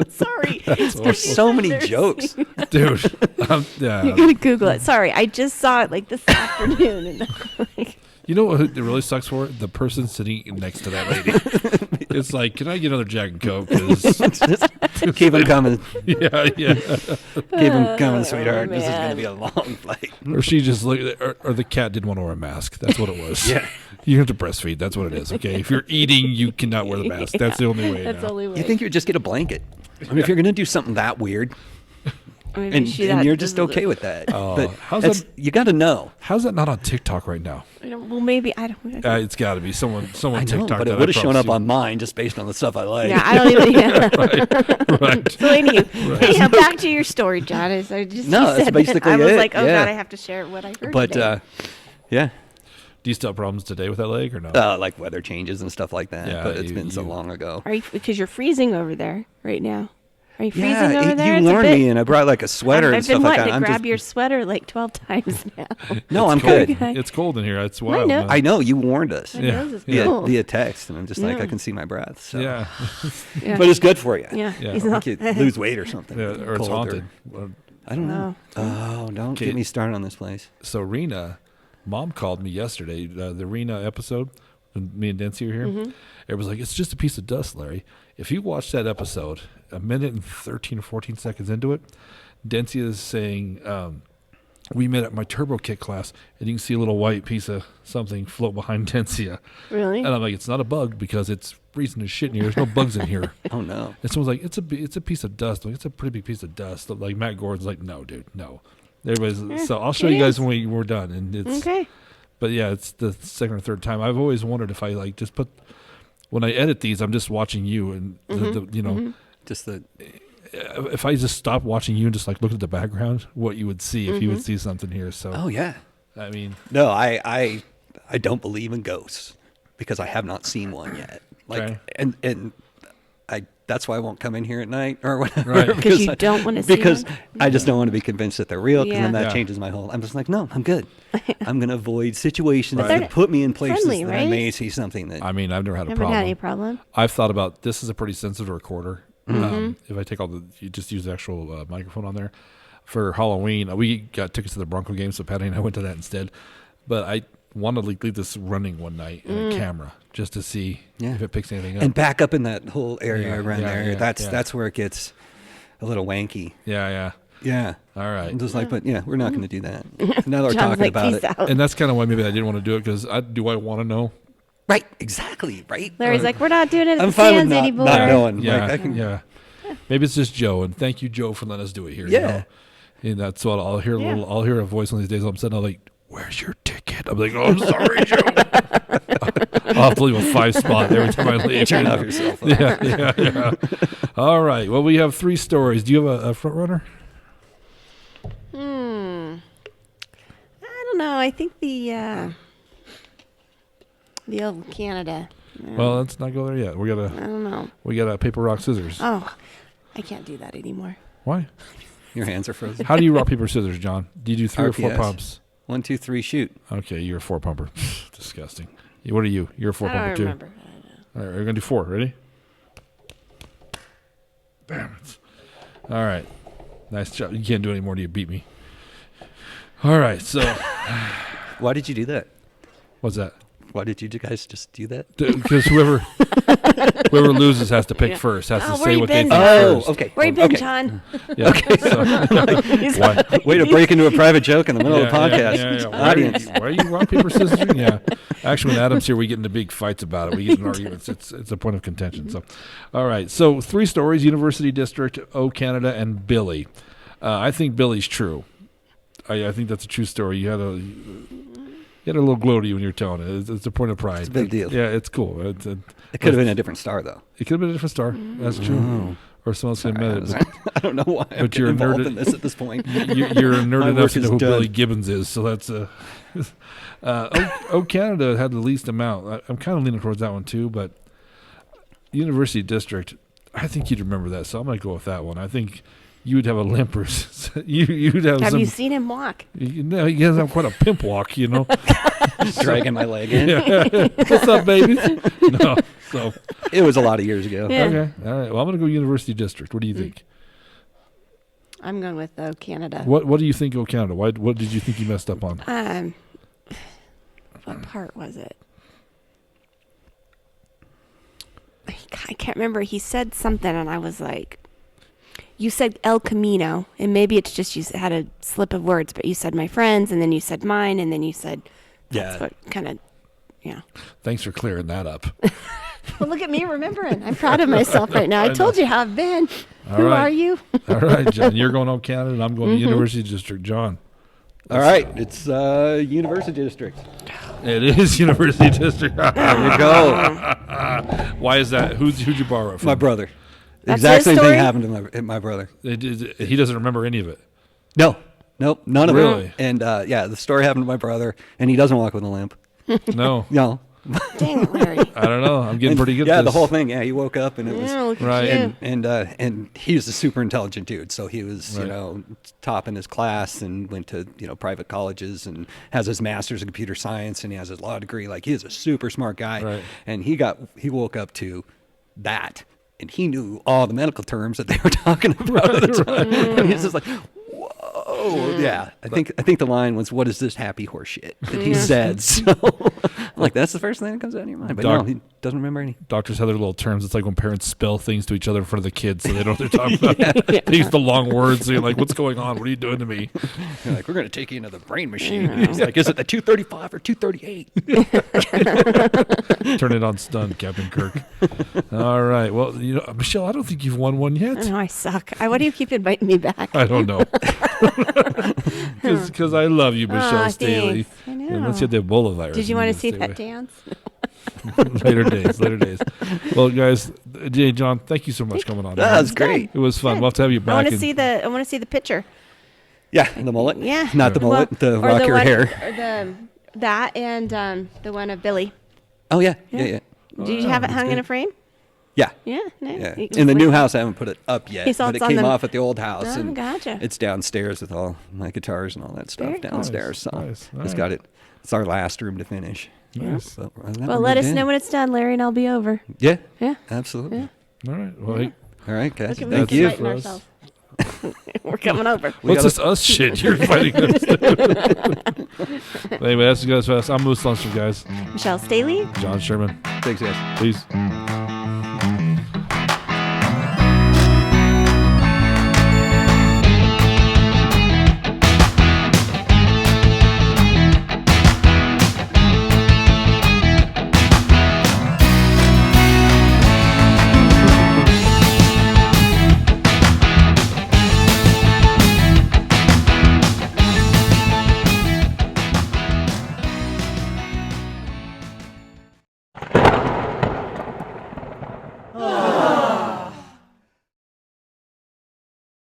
Sorry. There's so many Nursing. jokes. dude. You're gonna Google it. Sorry, I just saw it like this afternoon, and like, You know what it really sucks for? The person sitting next to that lady. It's like, can I get another Jack and Coke? 'Cause- Just keep them coming. yeah, yeah. Keep them coming, sweetheart. This is going to man. be a long flight. Or she just looked, or the cat didn't want to wear a mask. That's what it was. Yeah. You have to breastfeed. That's what it is. Okay. If you're eating, you cannot wear the mask. That's the only way. that's the now. only way. You think you would just get a blanket? I mean, if you're going to do something that weird, Maybe and that- you're just okay with that. Oh, But how's that's- that- you got to know. How's that not on TikTok right now? Well, maybe I don't. It's got to be someone I know, TikTok. but that it I would have shown up probably on mine just based on the stuff I like. Yeah, I don't even. Yeah. see. Right. So anyhow, back to your story, John. Is I just No, you that's said basically that. I was it, like, oh yeah. god, I have to share what I heard. But today. yeah, Do you still have problems today with that leg or no? like weather changes and stuff like that. Yeah, but it's you- been so you- long ago. Are you because you're freezing over there right now? Are you freezing Yeah, over there? you It's a warned bit- me, and I brought like a sweater and I've stuff been like wanting that. to I'm grab just, your sweater like 12 times now. no, I'm cold. good. Okay. It's cold in here. It's wild. know. man. I know you warned us My Yeah, nose is yeah. cold. via text, and I'm just like, Yeah. I can see my breath. So. Yeah. Yeah. But it's good for you. Yeah. Yeah. He's I not- think you lose weight or something. Yeah, or it's Cold haunted. Well, I don't know. Oh, don't Okay. get me started on this place. So Rena, mom called me yesterday. The Rena episode, when me and Dancy were here. Mm-hmm. It was like, it's just a piece of dust, Larry. If you watch that episode, a minute and 13 or 14 seconds into it, Dancy is saying, we met at my turbo kick class, and you can see a little white piece of something float behind Tensia. Really? And I'm like, it's not a bug because it's freezing as shit in here. There's no bugs in here. Oh no. And someone's like, it's a piece of dust. I'm like, it's a pretty big piece of dust. Like Matt Gordon's like, no, dude, no. Everybody's so I'll show you guys when we're done. And it's Okay. But yeah, it's the second or third time. I've always wondered if I like just put when I edit these, I'm just watching you and Just the if I just stop watching you and just like look at the background, what you would see if you would see something here. So Oh yeah. I mean, No, I don't believe in ghosts because I have not seen one yet. Like Okay. and I that's why I won't come in here at night or whatever. Right. Because you don't want to see Because one? I just don't want to be convinced that they're real because then Yeah. that Yeah. changes my whole. I'm just like, no, I'm good. I'm going to avoid situations Right. that put me in places Friendly, that I right? may see something that. I mean, I've never had a Never problem. had any problem. I've thought about this is a pretty sensitive recorder. If I take you just use the actual microphone on there. For Halloween, we got tickets to the Bronco game, so Patty and I went to that instead. But I wanted to leave this running one night in a camera just to see if it picks anything up. and back up in that whole area Yeah, around yeah, there. yeah, That's yeah. that's where it gets a little wanky. Yeah. Yeah. All right. I'm just like, but yeah, we're not going to do that. Now that we're John's talking like, about peace it. out. And that's kind of why maybe I didn't want to do it because do I want to know? Right. Exactly. Right. Larry's like, we're not doing it at I'm the fine with stands not anymore. knowing. Yeah, Like, I can, yeah. Maybe it's just Joe, and thank you, Joe, for letting us do it here. Yeah. You know? And that's what I'll hear. Yeah. I'll hear a voice one of these days. All of a sudden, I'm like, "Where's your ticket?" I'm like, "Oh, I'm sorry, Joe." I'll have to leave a 5 spot every time I leave. turn off your cell phone. Yeah. All right. Well, we have 3 stories. Do you have a front runner? I don't know. I think the old Canada. Well, let's not go there yet. We I don't know. got a paper, rock, scissors. Oh, I can't do that anymore. Why? Your hands are frozen. How do you rock, paper, scissors, John? Do you do 3 or 4 RPS. pumps? 1, 2, 3, shoot. Okay, you're a 4 pumper. Disgusting. What are you? You're a 4 I pumper don't too. remember. All right, we're gonna do 4. Ready? Damn it! All right, nice job. You can't do any more. Do you beat me? All right. So, Why did you do that? what's that? Why did you guys just do that? Because whoever loses has to pick first. Has Oh, to where say you what they been, think John? first. okay. Where you been, okay. John? Yeah. So, He's why? like- Way to break into a private joke in the middle of the podcast. Yeah. Audience. Why are you rock, paper, scissors? Yeah. Actually, when Adam's here, we get into big fights about it. We get in arguments. It's a point of contention. So, all right. So 3 stories: University District, O Canada, and Billy. I think Billy's true. I think that's a true story. You had a little glow to you when you're telling it. It's a point of pride. It's a big deal. Yeah, it's cool. It could have been a different star, though. It could have been a different star. That's true. Or someone else could have met it. I don't know why I'm but you're a involved nerd- in this at this point. You're a nerd My enough work to know is who done. Billy Gibbons is. So that's O Canada had the least amount. I'm kind of leaning towards that one too. But University District, I think you'd remember that. So I'm going to go with that one. I think you would have a limp or you'd have Have some. you seen him walk? No, he has quite a pimp walk, you know. Dragging my leg in. What's up, baby? No. So It was a lot of years ago. Yeah. okay, all right. Well, I'm going to go University District. What do you think? I'm going with Canada. What do you think, O Canada? What did you think you messed up on? What part was it? I can't remember. He said something, and I was like, "You said El Camino, and maybe it's just you had a slip of words, but you said my friends, and then you said mine, and then you said that's Yeah. what kind of, yeah." Thanks for clearing that up. Well, look at me remembering. I'm proud of myself right now. I I told know. you how I've been. All Who right. are you? All right, John. You're going O Canada, and I'm going to University District. John. All right. It's University District. It is University District. There you go. Why is that? Who'd you borrow it from? My brother. That's Exact his same story? thing happened to my brother. He doesn't remember any of it. No. Nope. None of Really? it. And yeah, the story happened to my brother, and he doesn't walk with a limp. No. No. Dang it, Larry. I don't know. I'm getting And, pretty good yeah, at the this. whole thing. Yeah, he woke up and it was Yeah, look at Right. you. and he was a super intelligent dude. So he was Right. top in his class and went to private colleges and has his master's in computer science and he has his law degree. Like he is a super smart guy. Right. And he woke up to that and he knew all the medical terms that they were talking about at the time. And he's just like, whoa, yeah. I think the line was, "What is this happy horse shit?" that he said. So Like, that's the first thing that comes out of your mind. But Doc- no, he doesn't remember any. Doctors have their little terms. It's like when parents spell things to each other in front of the kids so they know what they're talking about. They use the long words. So you're like, what's going on? What are you doing to me? You're like, we're going to take you into the brain machine. It's like, is it the 235 or 238? Turn it on stun, Captain Kirk. All right. Well, Michelle, I don't think you've won one yet. No, I suck. Why do you keep inviting me back? I don't know. Because I love you, Michelle Staley. Thanks. I know. Unless you had the Ebola virus. Did you want to see stay that away. dance? Later days. Well, guys, Jay, John, thank you so much for coming on. That was great. It was fun. Good. We'll have to have you back. I want to see the picture. Yeah, the mullet. Yeah. Not the mullet, the or rock your one, hair. Or that and the one of Billy. Oh, yeah. Yeah. Did you have it hung in a frame? Yeah. Yeah. Nice. Yeah. You- In the new house, I haven't put it up yet, You saw but it it's on came the- off at the old house. Oh, and gotcha. It's downstairs with all my guitars and all that stuff Very cool. downstairs. So Nice. All it's right. got it. It's our last room to finish. Nice. But Well, let us know when it's done, Larry, and I'll be over. Yeah. Yeah. Absolutely. Yeah. All right. Well, hey, All right, guys. Look at Thank me you. inviting for us. ourselves. We're coming over. what's gotta- this us shit you're fighting us? Anyway, that's the guys fast. I'm Moose Lundstrom, guys. Michelle Staley. John Sherman. Thanks, guys. Peace.